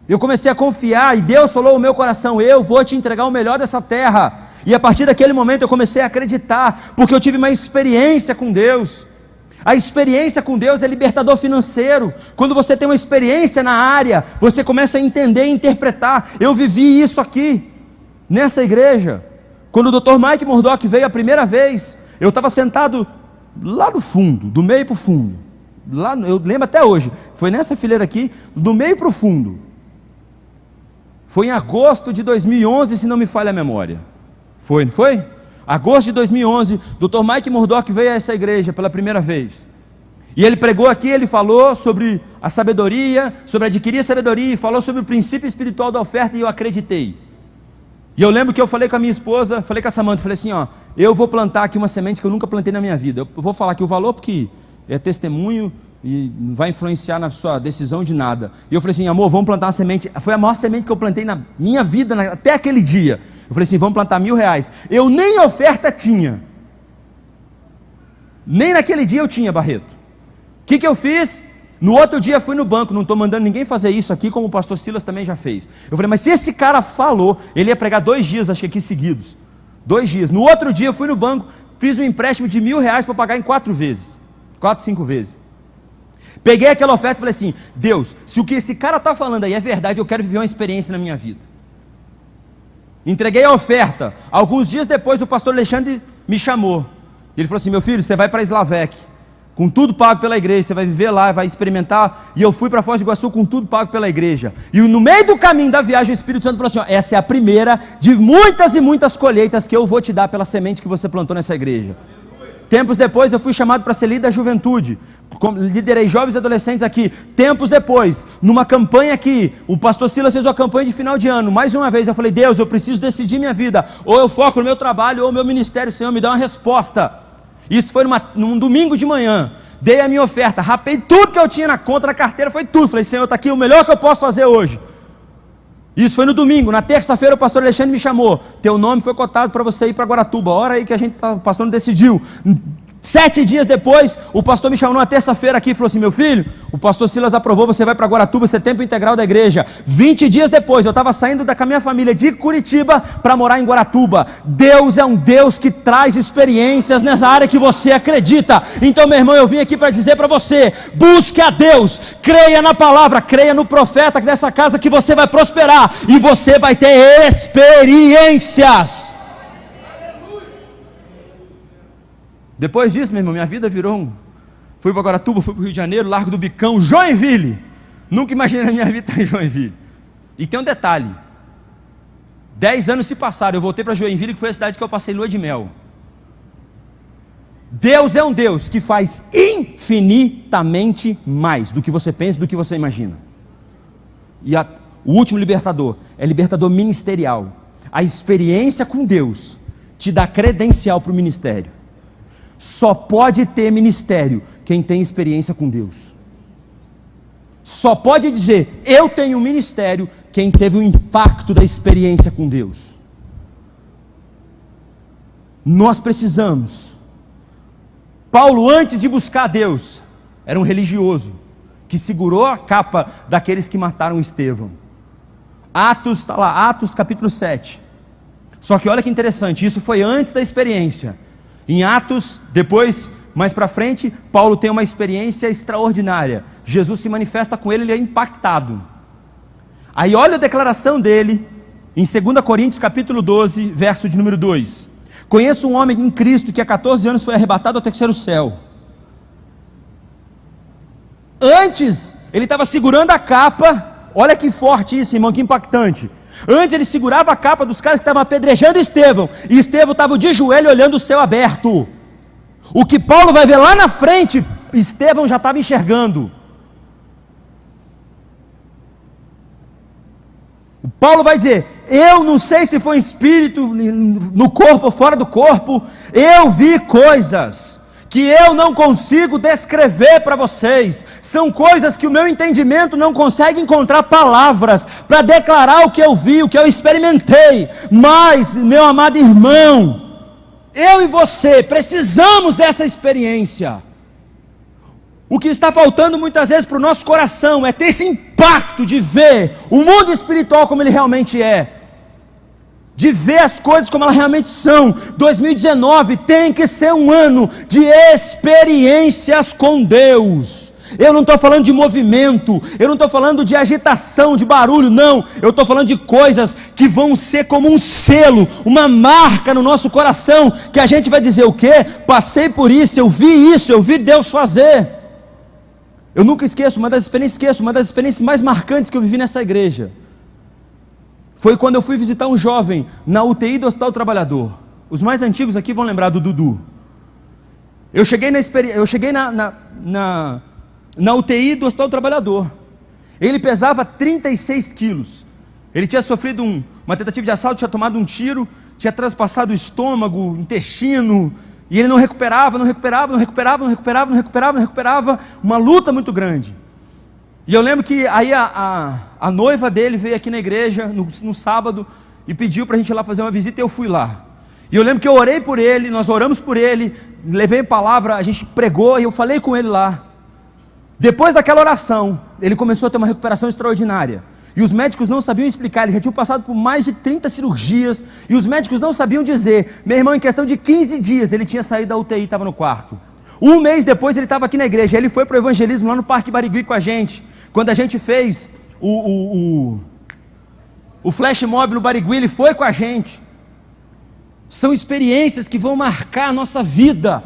Eu comecei a confiar, e Deus falou no meu coração: eu vou te entregar o melhor dessa terra. E a partir daquele momento eu comecei a acreditar, porque eu tive uma experiência com Deus. A experiência com Deus é libertador financeiro. Quando você tem uma experiência na área, você começa a entender e interpretar. Eu vivi isso aqui, nessa igreja. Quando o Dr. Mike Murdock veio a primeira vez, eu estava sentado lá no fundo, do meio para o fundo. Lá, eu lembro até hoje, foi nessa fileira aqui, do meio para o fundo. Foi em agosto de 2011, se não me falha a memória. Foi, não foi? Agosto de 2011, Dr. Mike Murdock veio a essa igreja pela primeira vez. E ele pregou aqui, ele falou sobre a sabedoria, sobre adquirir a sabedoria, e falou sobre o princípio espiritual da oferta, e eu acreditei. E eu lembro que eu falei com a minha esposa, falei com a Samantha, falei assim, ó, eu vou plantar aqui uma semente que eu nunca plantei na minha vida. Eu vou falar aqui o valor porque é testemunho e não vai influenciar na sua decisão de nada. E eu falei assim, amor, vamos plantar uma semente. Foi a maior semente que eu plantei na minha vida, até aquele dia. Eu falei assim, vamos plantar R$1.000. Eu nem oferta tinha. Nem naquele dia eu tinha, Barreto. O que eu fiz? No outro dia fui no banco, não estou mandando ninguém fazer isso aqui, como o pastor Silas também já fez. Eu falei, mas se esse cara falou, ele ia pregar 2 dias, acho que aqui seguidos. 2 dias. No outro dia eu fui no banco, fiz um empréstimo de R$1.000 para pagar em 4 vezes. 4, 5 vezes. Peguei aquela oferta e falei assim, Deus, se o que esse cara está falando aí é verdade, eu quero viver uma experiência na minha vida. Entreguei a oferta. Alguns dias depois o pastor Alexandre me chamou. Ele falou assim, meu filho, você vai para Slavec, com tudo pago pela igreja, você vai viver lá, vai experimentar. E eu fui para Foz do Iguaçu com tudo pago pela igreja. E no meio do caminho da viagem, o Espírito Santo falou assim, ó, essa é a primeira de muitas e muitas colheitas que eu vou te dar pela semente que você plantou nessa igreja. Tempos depois eu fui chamado para ser líder da juventude, liderei jovens e adolescentes aqui. Tempos depois, numa campanha aqui, o pastor Silas fez uma campanha de final de ano. Mais uma vez eu falei, Deus, eu preciso decidir minha vida, ou eu foco no meu trabalho, ou no meu ministério. Senhor, me dá uma resposta. Isso foi num domingo de manhã. Dei a minha oferta, rapei tudo que eu tinha na conta, na carteira, foi tudo. Falei, Senhor, está aqui o melhor que eu posso fazer hoje. Isso foi no domingo. Na terça-feira o pastor Alexandre me chamou, teu nome foi cotado para você ir para Guaratuba, hora aí que o pastor não decidiu. 7 dias depois, o pastor me chamou na terça-feira aqui e falou assim, meu filho, o pastor Silas aprovou, você vai para Guaratuba, você é tempo integral da igreja. 20 dias depois, eu estava saindo com a minha família de Curitiba para morar em Guaratuba. Deus é um Deus que traz experiências nessa área que você acredita. Então, meu irmão, eu vim aqui para dizer para você, busque a Deus, creia na palavra, creia no profeta dessa casa que você vai prosperar e você vai ter experiências. Depois disso, meu irmão, minha vida virou fui para Guaratuba, fui para o Rio de Janeiro, Largo do Bicão, Joinville. Nunca imaginei na minha vida estar em Joinville. E tem um detalhe. 10 anos se passaram, eu voltei para Joinville, que foi a cidade que eu passei lua de mel. Deus é um Deus que faz infinitamente mais do que você pensa, do que você imagina. E o último libertador é libertador ministerial. A experiência com Deus te dá credencial para o ministério. Só pode ter ministério quem tem experiência com Deus. Só pode dizer, eu tenho ministério, quem teve o impacto da experiência com Deus. Nós precisamos. Paulo, antes de buscar Deus, era um religioso, que segurou a capa daqueles que mataram Estevão. Atos, está lá, Atos capítulo 7. Só que olha que interessante, isso foi antes da experiência. Em Atos, depois, mais para frente, Paulo tem uma experiência extraordinária. Jesus se manifesta com ele, ele é impactado. Aí olha a declaração dele, em 2 Coríntios capítulo 12, verso de número 2. Conheço um homem em Cristo que há 14 anos foi arrebatado ao 3º céu. Antes, ele estava segurando a capa, olha que forte isso, irmão, que impactante. Antes ele segurava a capa dos caras que estavam apedrejando Estevão, e Estevão estava de joelho olhando o céu aberto. O que Paulo vai ver lá na frente, Estevão já estava enxergando. O Paulo vai dizer, eu não sei se foi espírito, no corpo ou fora do corpo, eu vi coisas que eu não consigo descrever para vocês, são coisas que o meu entendimento não consegue encontrar palavras para declarar o que eu vi, o que eu experimentei. Mas, meu amado irmão, Eu e você precisamos dessa experiência. O que está faltando muitas vezes para o nosso coração é ter esse impacto de ver o mundo espiritual como ele realmente é, de ver as coisas como elas realmente são. 2019 tem que ser um ano de experiências com Deus. Eu não estou falando de movimento, eu não estou falando de agitação, de barulho, não. Eu estou falando de coisas que vão ser como um selo, uma marca no nosso coração, que a gente vai dizer o quê? Passei por isso, eu vi Deus fazer. Eu nunca esqueço, uma das experiências mais marcantes que eu vivi nessa igreja foi quando eu fui visitar um jovem na UTI do Hospital do Trabalhador. Os mais antigos aqui vão lembrar do Dudu. Eu cheguei na UTI do Hospital do Trabalhador. Ele pesava 36 quilos. Ele tinha sofrido uma tentativa de assalto, tinha tomado um tiro, tinha transpassado o estômago, intestino, e ele não recuperava, uma luta muito grande. E eu lembro que aí a noiva dele veio aqui na igreja no sábado e pediu para a gente ir lá fazer uma visita, e eu fui lá. E eu lembro que eu orei por ele, nós oramos por ele, levei a palavra, a gente pregou e eu falei com ele lá. Depois daquela oração, ele começou a ter uma recuperação extraordinária. E os médicos não sabiam explicar, ele já tinha passado por mais de 30 cirurgias, e os médicos não sabiam dizer. Meu irmão, em questão de 15 dias, ele tinha saído da UTI, estava no quarto. Um mês depois, ele estava aqui na igreja, ele foi para o evangelismo lá no Parque Barigui com a gente. Quando a gente fez o flash mob no Barigui, ele foi com a gente. São experiências que vão marcar a nossa vida.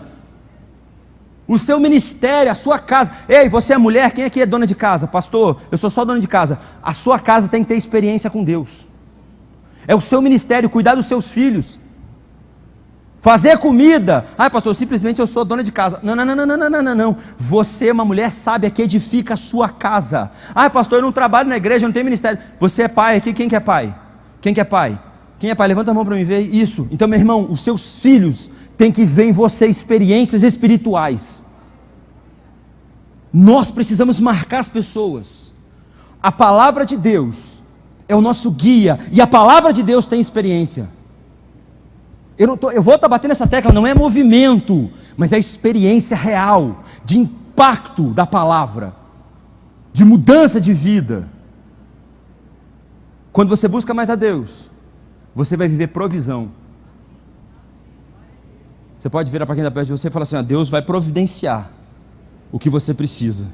O seu ministério, a sua casa. Ei, você é mulher, quem aqui é dona de casa? Pastor, eu sou só dona de casa. A sua casa tem que ter experiência com Deus. É o seu ministério, cuidar dos seus filhos. Fazer comida. Ai, pastor, simplesmente eu sou dona de casa. Não. Você é uma mulher sábia que edifica a sua casa. Ai, pastor, eu não trabalho na igreja, eu não tenho ministério. Você é pai aqui, quem que é pai? Quem que é pai? Quem é pai? Levanta a mão para mim ver isso. Então, meu irmão, os seus filhos têm que ver em você experiências espirituais. Nós precisamos marcar as pessoas. A palavra de Deus é o nosso guia, e a palavra de Deus tem experiência. Eu vou estar batendo essa tecla, não é movimento, mas é experiência real, de impacto da palavra, de mudança de vida. Quando você busca mais a Deus, você vai viver provisão. Você pode virar para quem está perto de você e falar assim: Deus vai providenciar o que você precisa.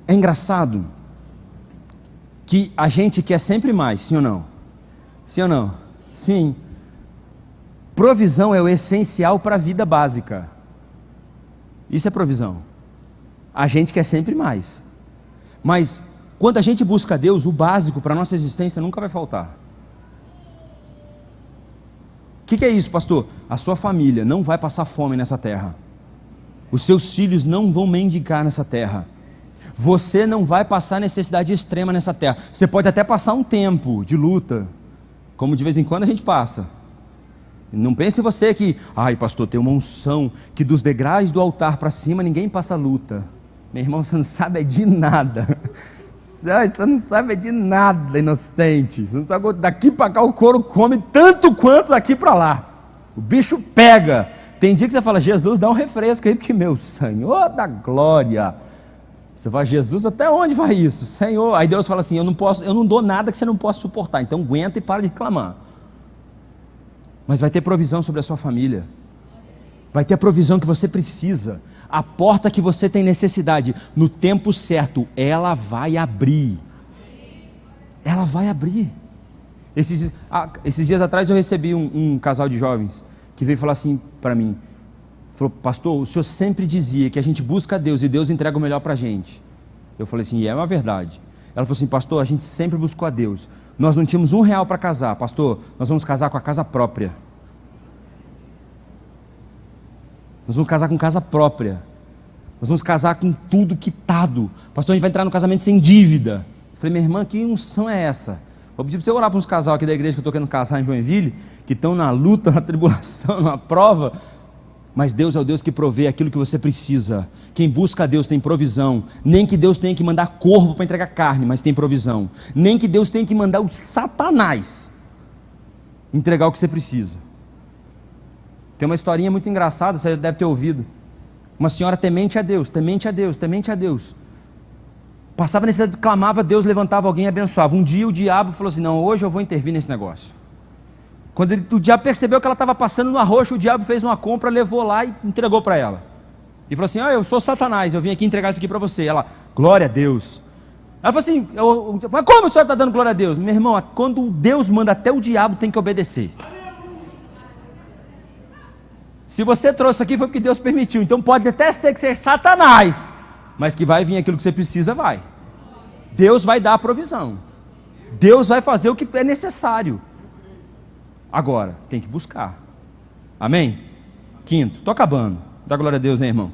É engraçado que a gente quer sempre mais, sim ou não? Sim ou não? Sim. Provisão é o essencial para a vida básica. Isso é provisão. A gente quer sempre mais. Mas quando a gente busca Deus, o básico para a nossa existência nunca vai faltar. O que é isso, pastor? A sua família não vai passar fome nessa terra. Os seus filhos não vão mendigar nessa terra. Você não vai passar necessidade extrema nessa terra. Você pode até passar um tempo de luta, como de vez em quando a gente passa. Não pense você que, ai pastor, tem uma unção que dos degraus do altar para cima ninguém passa luta. Meu irmão, você não sabe de nada. Você não sabe de nada, inocente. Você não sabe, daqui para cá o couro come tanto quanto daqui para lá. O bicho pega. Tem dia que você fala: Jesus, dá um refresco aí, porque meu Senhor da glória. Você fala: Jesus, até onde vai isso? Senhor. Aí Deus fala assim: eu não dou nada que você não possa suportar, então aguenta e para de reclamar. Mas vai ter provisão sobre a sua família. Vai ter a provisão que você precisa. A porta que você tem necessidade, no tempo certo, ela vai abrir. Ela vai abrir. Esses dias atrás eu recebi um casal de jovens que veio falar assim para mim. Falou: pastor, o senhor sempre dizia que a gente busca Deus e Deus entrega o melhor para a gente. Eu falei assim: é uma verdade. Ela falou assim: pastor, a gente sempre buscou a Deus. Nós não tínhamos R$1 para casar. Pastor, nós vamos casar com a casa própria. Nós vamos casar com casa própria. Nós vamos casar com tudo quitado. Pastor, a gente vai entrar no casamento sem dívida. Eu falei: minha irmã, que unção é essa? Vou pedir para você orar para uns casal aqui da igreja que eu estou querendo casar em Joinville, que estão na luta, na tribulação, na prova. Mas Deus é o Deus que provê aquilo que você precisa. Quem busca a Deus tem provisão. Nem que Deus tenha que mandar corvo para entregar carne, mas tem provisão. Nem que Deus tenha que mandar o Satanás entregar o que você precisa. Tem uma historinha muito engraçada, você deve ter ouvido. Uma senhora temente a Deus, temente a Deus, temente a Deus. Passava necessidade, clamava, Deus levantava alguém e abençoava. Um dia o diabo falou assim, não, hoje eu vou intervir nesse negócio. Quando o diabo percebeu que ela estava passando no arroxo, o diabo fez uma compra, levou lá e entregou para ela. E falou assim, eu sou Satanás, eu vim aqui entregar isso aqui para você. Ela, glória a Deus. Ela falou assim, mas como o senhor está dando glória a Deus? Meu irmão, quando Deus manda, até o diabo tem que obedecer. Se você trouxe aqui foi porque Deus permitiu, então pode até ser que seja Satanás, mas que vai vir aquilo que você precisa, vai. Deus vai dar a provisão, Deus vai fazer o que é necessário. Agora, tem que buscar, amém? Quinto, estou acabando, dá glória a Deus, né, irmão?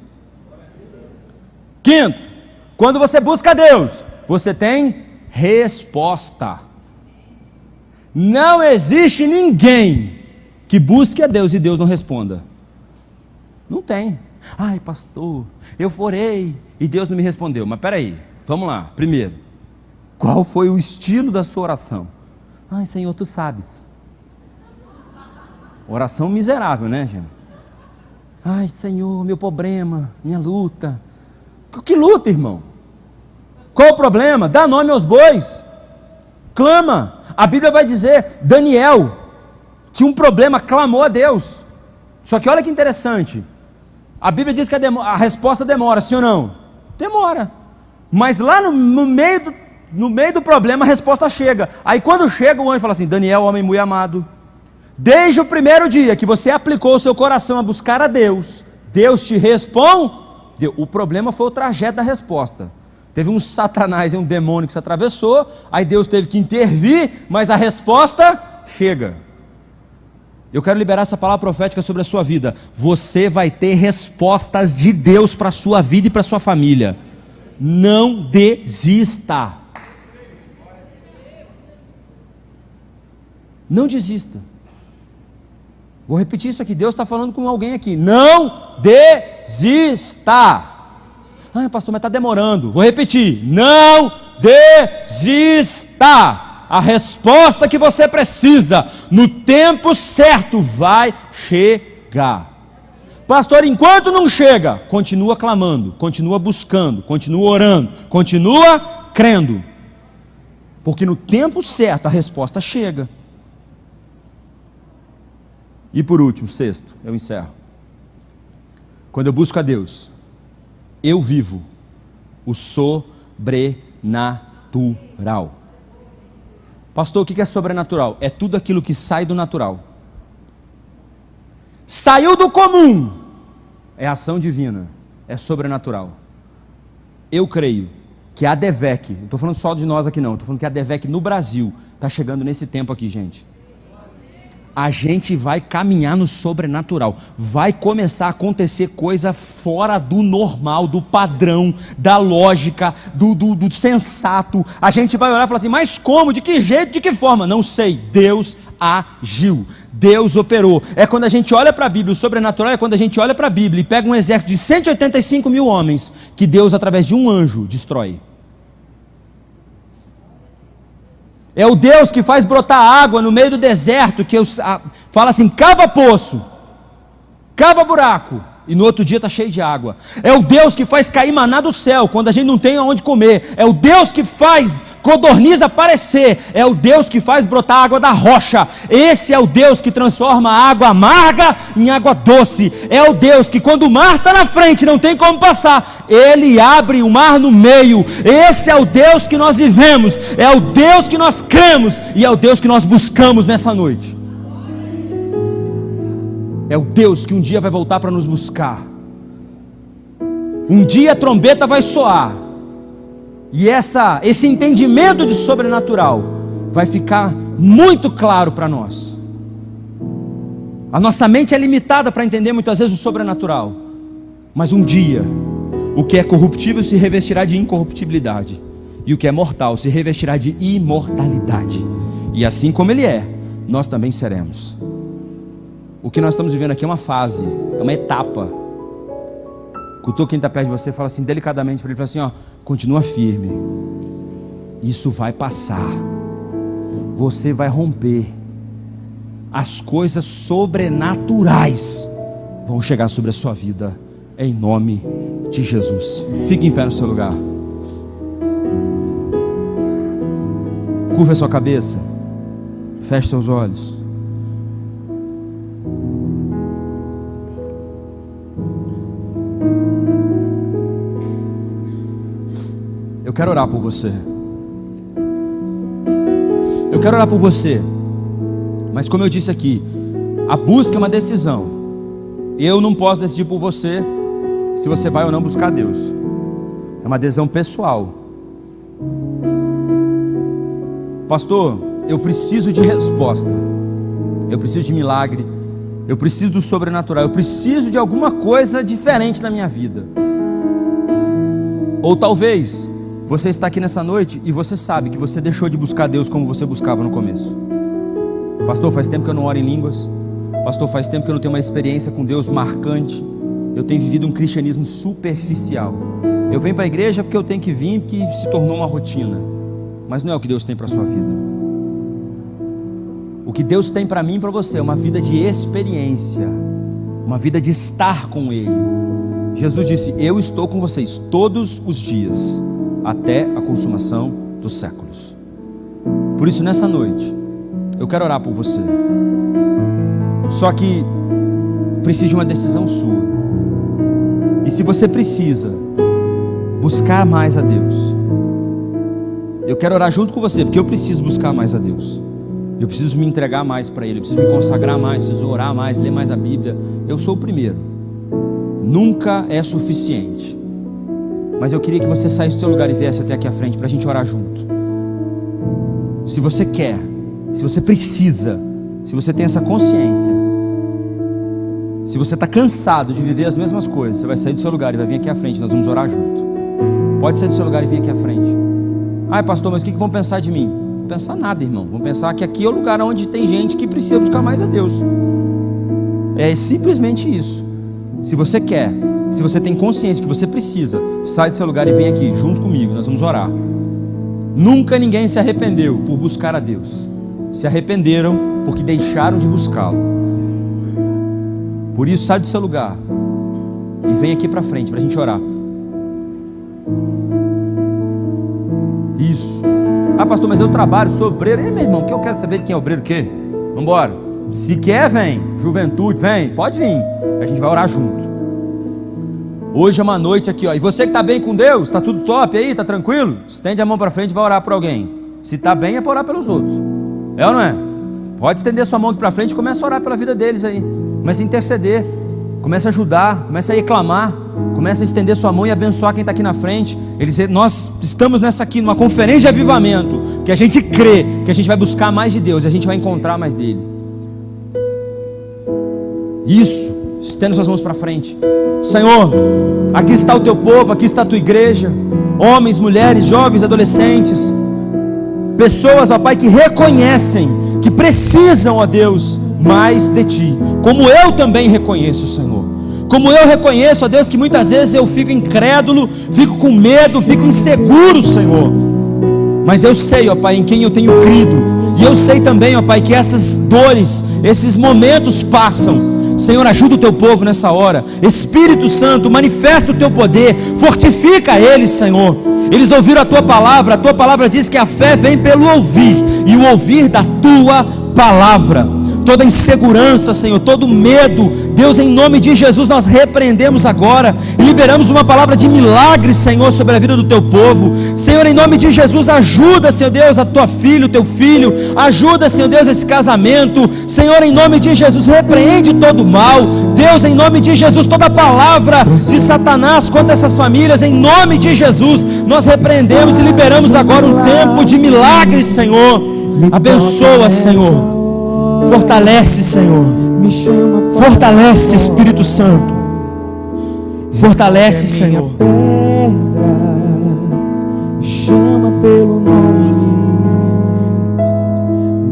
Quinto, quando você busca Deus, você tem resposta. Não existe ninguém que busque a Deus e Deus não responda. Não tem. Ai, pastor, eu orei e Deus não me respondeu. Mas peraí, vamos lá. Primeiro, qual foi o estilo da sua oração? Ai, Senhor, tu sabes. Oração miserável, né, gente? Ai, Senhor, meu problema, minha luta. Que luta, irmão? Qual o problema? Dá nome aos bois. Clama. A Bíblia vai dizer, Daniel tinha um problema, clamou a Deus. Só que olha que interessante. A Bíblia diz que a resposta demora, sim ou não? Demora. Mas lá no meio do problema a resposta chega. Aí quando chega o anjo fala assim, Daniel, homem muito amado, desde o primeiro dia que você aplicou o seu coração a buscar a Deus, Deus te respondeu. O problema foi o trajeto da resposta. Teve um Satanás e um demônio que se atravessou, aí Deus teve que intervir, mas a resposta chega. Eu quero liberar essa palavra profética sobre a sua vida. Você vai ter respostas de Deus para a sua vida e para a sua família. Não desista. Não desista. Vou repetir isso aqui. Deus está falando com alguém aqui. Não desista. Ah, pastor, mas está demorando. Vou repetir. Não desista. A resposta que você precisa, no tempo certo, vai chegar. Pastor, enquanto não chega, continua clamando, continua buscando, continua orando, continua crendo. Porque no tempo certo a resposta chega. E por último, sexto, eu encerro. Quando eu busco a Deus, eu vivo o sobrenatural. Pastor, o que é sobrenatural? É tudo aquilo que sai do natural. Saiu do comum, é ação divina, é sobrenatural. Eu creio que a ADVEC, não estou falando só de nós aqui não, estou falando que a ADVEC no Brasil está chegando nesse tempo aqui, gente. A gente vai caminhar no sobrenatural, vai começar a acontecer coisa fora do normal, do padrão, da lógica, do sensato. A gente vai olhar e falar assim, mas como, de que jeito, de que forma? Não sei, Deus agiu, Deus operou. É quando a gente olha para a Bíblia, o sobrenatural é quando a gente olha para a Bíblia e pega um exército de 185 mil homens, que Deus através de um anjo destrói. É o Deus que faz brotar água no meio do deserto, que fala assim, cava poço, cava buraco, e no outro dia está cheio de água. É o Deus que faz cair maná do céu, quando a gente não tem aonde comer. É o Deus que faz codorniz aparecer. É o Deus que faz brotar água da rocha. Esse é o Deus que transforma a água amarga em água doce. É o Deus que quando o mar está na frente, não tem como passar, Ele abre o mar no meio. Esse é o Deus que nós vivemos, é o Deus que nós cremos, e é o Deus que nós buscamos nessa noite. É o Deus que um dia vai voltar para nos buscar. Um dia a trombeta vai soar, e esse entendimento de sobrenatural vai ficar muito claro para nós. A nossa mente é limitada para entender muitas vezes o sobrenatural, mas um dia o que é corruptível se revestirá de incorruptibilidade, e o que é mortal se revestirá de imortalidade, e assim como Ele é, nós também seremos. O que nós estamos vivendo aqui é uma fase, é uma etapa. Cutuca quem está perto de você e fala assim delicadamente para ele, fala assim, ó, continua firme, isso vai passar, você vai romper, as coisas sobrenaturais vão chegar sobre a sua vida, em nome de Jesus. Fique em pé no seu lugar. Curva a sua cabeça, feche seus olhos. Eu quero orar por você. Eu quero orar por você. Mas como eu disse aqui, a busca é uma decisão. Eu não posso decidir por você se você vai ou não buscar Deus. É uma decisão pessoal. Pastor, eu preciso de resposta. Eu preciso de milagre. Eu preciso do sobrenatural. Eu preciso de alguma coisa diferente na minha vida. Ou talvez você está aqui nessa noite e você sabe que você deixou de buscar Deus como você buscava no começo. Pastor, faz tempo que eu não oro em línguas. Pastor, faz tempo que eu não tenho uma experiência com Deus marcante. Eu tenho vivido um cristianismo superficial. Eu venho para a igreja porque eu tenho que vir, porque se tornou uma rotina. Mas não é o que Deus tem para a sua vida. O que Deus tem para mim e para você é uma vida de experiência, uma vida de estar com Ele. Jesus disse: eu estou com vocês todos os dias, até a consumação dos séculos. Por isso, nessa noite, eu quero orar por você. Só que precisa de uma decisão sua. E se você precisa buscar mais a Deus, eu quero orar junto com você, porque eu preciso buscar mais a Deus. Eu preciso me entregar mais para Ele, eu preciso me consagrar mais, preciso orar mais, ler mais a Bíblia. Eu sou o primeiro. Nunca é suficiente. Mas eu queria que você saísse do seu lugar e viesse até aqui à frente para a gente orar junto. Se você quer, se você precisa, se você tem essa consciência, se você está cansado de viver as mesmas coisas, você vai sair do seu lugar e vai vir aqui à frente, nós vamos orar junto. Pode sair do seu lugar e vir aqui à frente. Ai, pastor, mas o que vão pensar de mim? Não vão pensar nada, irmão. Vão pensar que aqui é o lugar onde tem gente que precisa buscar mais a Deus. É simplesmente isso. Se você quer, se você tem consciência que você precisa, sai do seu lugar e vem aqui junto comigo, nós vamos orar. Nunca ninguém se arrependeu por buscar a Deus. Se arrependeram porque deixaram de buscá-lo. Por isso, sai do seu lugar e vem aqui para frente para a gente orar. Isso. Ah, pastor, mas eu trabalho, sou obreiro. Ei, meu irmão, que eu quero saber de quem é obreiro o quê? Vamos embora. Se quer, vem. Juventude, vem. Pode vir. A gente vai orar junto. Hoje é uma noite aqui, ó. E você que está bem com Deus, está tudo top aí, está tranquilo? Estende a mão para frente e vai orar por alguém. Se está bem, é para orar pelos outros. É ou não é? Pode estender sua mão aqui para frente e começa a orar pela vida deles aí. Começa a interceder. Começa a ajudar. Começa a reclamar. Começa a estender sua mão e abençoar quem está aqui na frente. Nós estamos nessa aqui, numa conferência de avivamento, que a gente crê que a gente vai buscar mais de Deus e a gente vai encontrar mais dele. Isso. Estenda suas mãos para frente. Senhor, aqui está o teu povo, aqui está a tua igreja. Homens, mulheres, jovens, adolescentes. Pessoas, ó Pai, que reconhecem que precisam, ó Deus, mais de Ti. Como eu também reconheço, Senhor. Como eu reconheço, ó Deus, que muitas vezes eu fico incrédulo, fico com medo, fico inseguro, Senhor. Mas eu sei, ó Pai, em quem eu tenho crido. E eu sei também, ó Pai, que essas dores, esses momentos passam. Senhor, ajuda o teu povo nessa hora. Espírito Santo, manifesta o teu poder, fortifica eles, Senhor. Eles ouviram a tua palavra diz que a fé vem pelo ouvir, e o ouvir da tua palavra. Toda insegurança, Senhor, todo medo, Deus, em nome de Jesus, nós repreendemos agora e liberamos uma palavra de milagre, Senhor, sobre a vida do teu povo. Senhor, em nome de Jesus, ajuda, Senhor Deus, a tua filha, o teu filho, ajuda, Senhor Deus, esse casamento. Senhor, em nome de Jesus, repreende todo o mal. Deus, em nome de Jesus, toda palavra de Satanás contra essas famílias, em nome de Jesus, nós repreendemos e liberamos agora um tempo de milagre, Senhor. Abençoa, Senhor. Fortalece, Senhor. Fortalece, Espírito Santo. Fortalece, Senhor. Me chama pelo nome.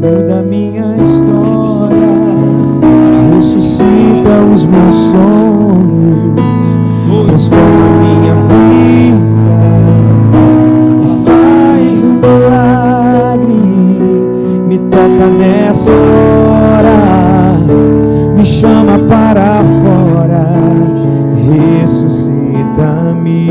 Muda minha história. Ressuscita os meus sonhos. Transforma minha vida. E faz um milagre. Me toca nessa hora. Me chama para fora. agora, ressuscita-me.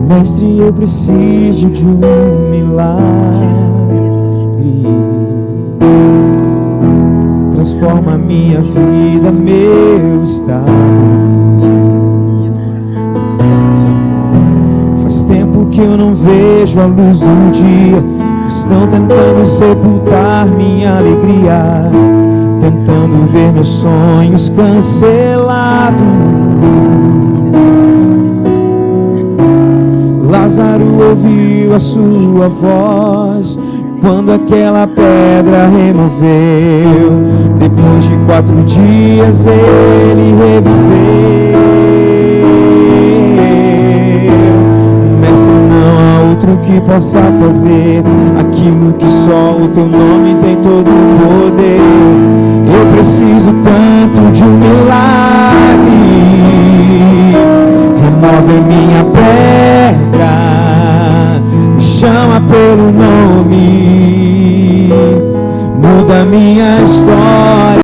Mestre, eu preciso de um milagre. Transforma minha vida, meu estado. Faz tempo que eu não vejo a luz do dia. Estão tentando sepultar minha alegria, tentando ver meus sonhos cancelados. Lázaro ouviu a sua voz quando aquela pedra removeu. Depois de 4 dias ele reviveu. Mestre, não há outro que possa fazer aquilo que só o teu nome tem todo o poder. Eu preciso tanto de um milagre. Remove a minha pedra, me chama pelo nome, muda minha história.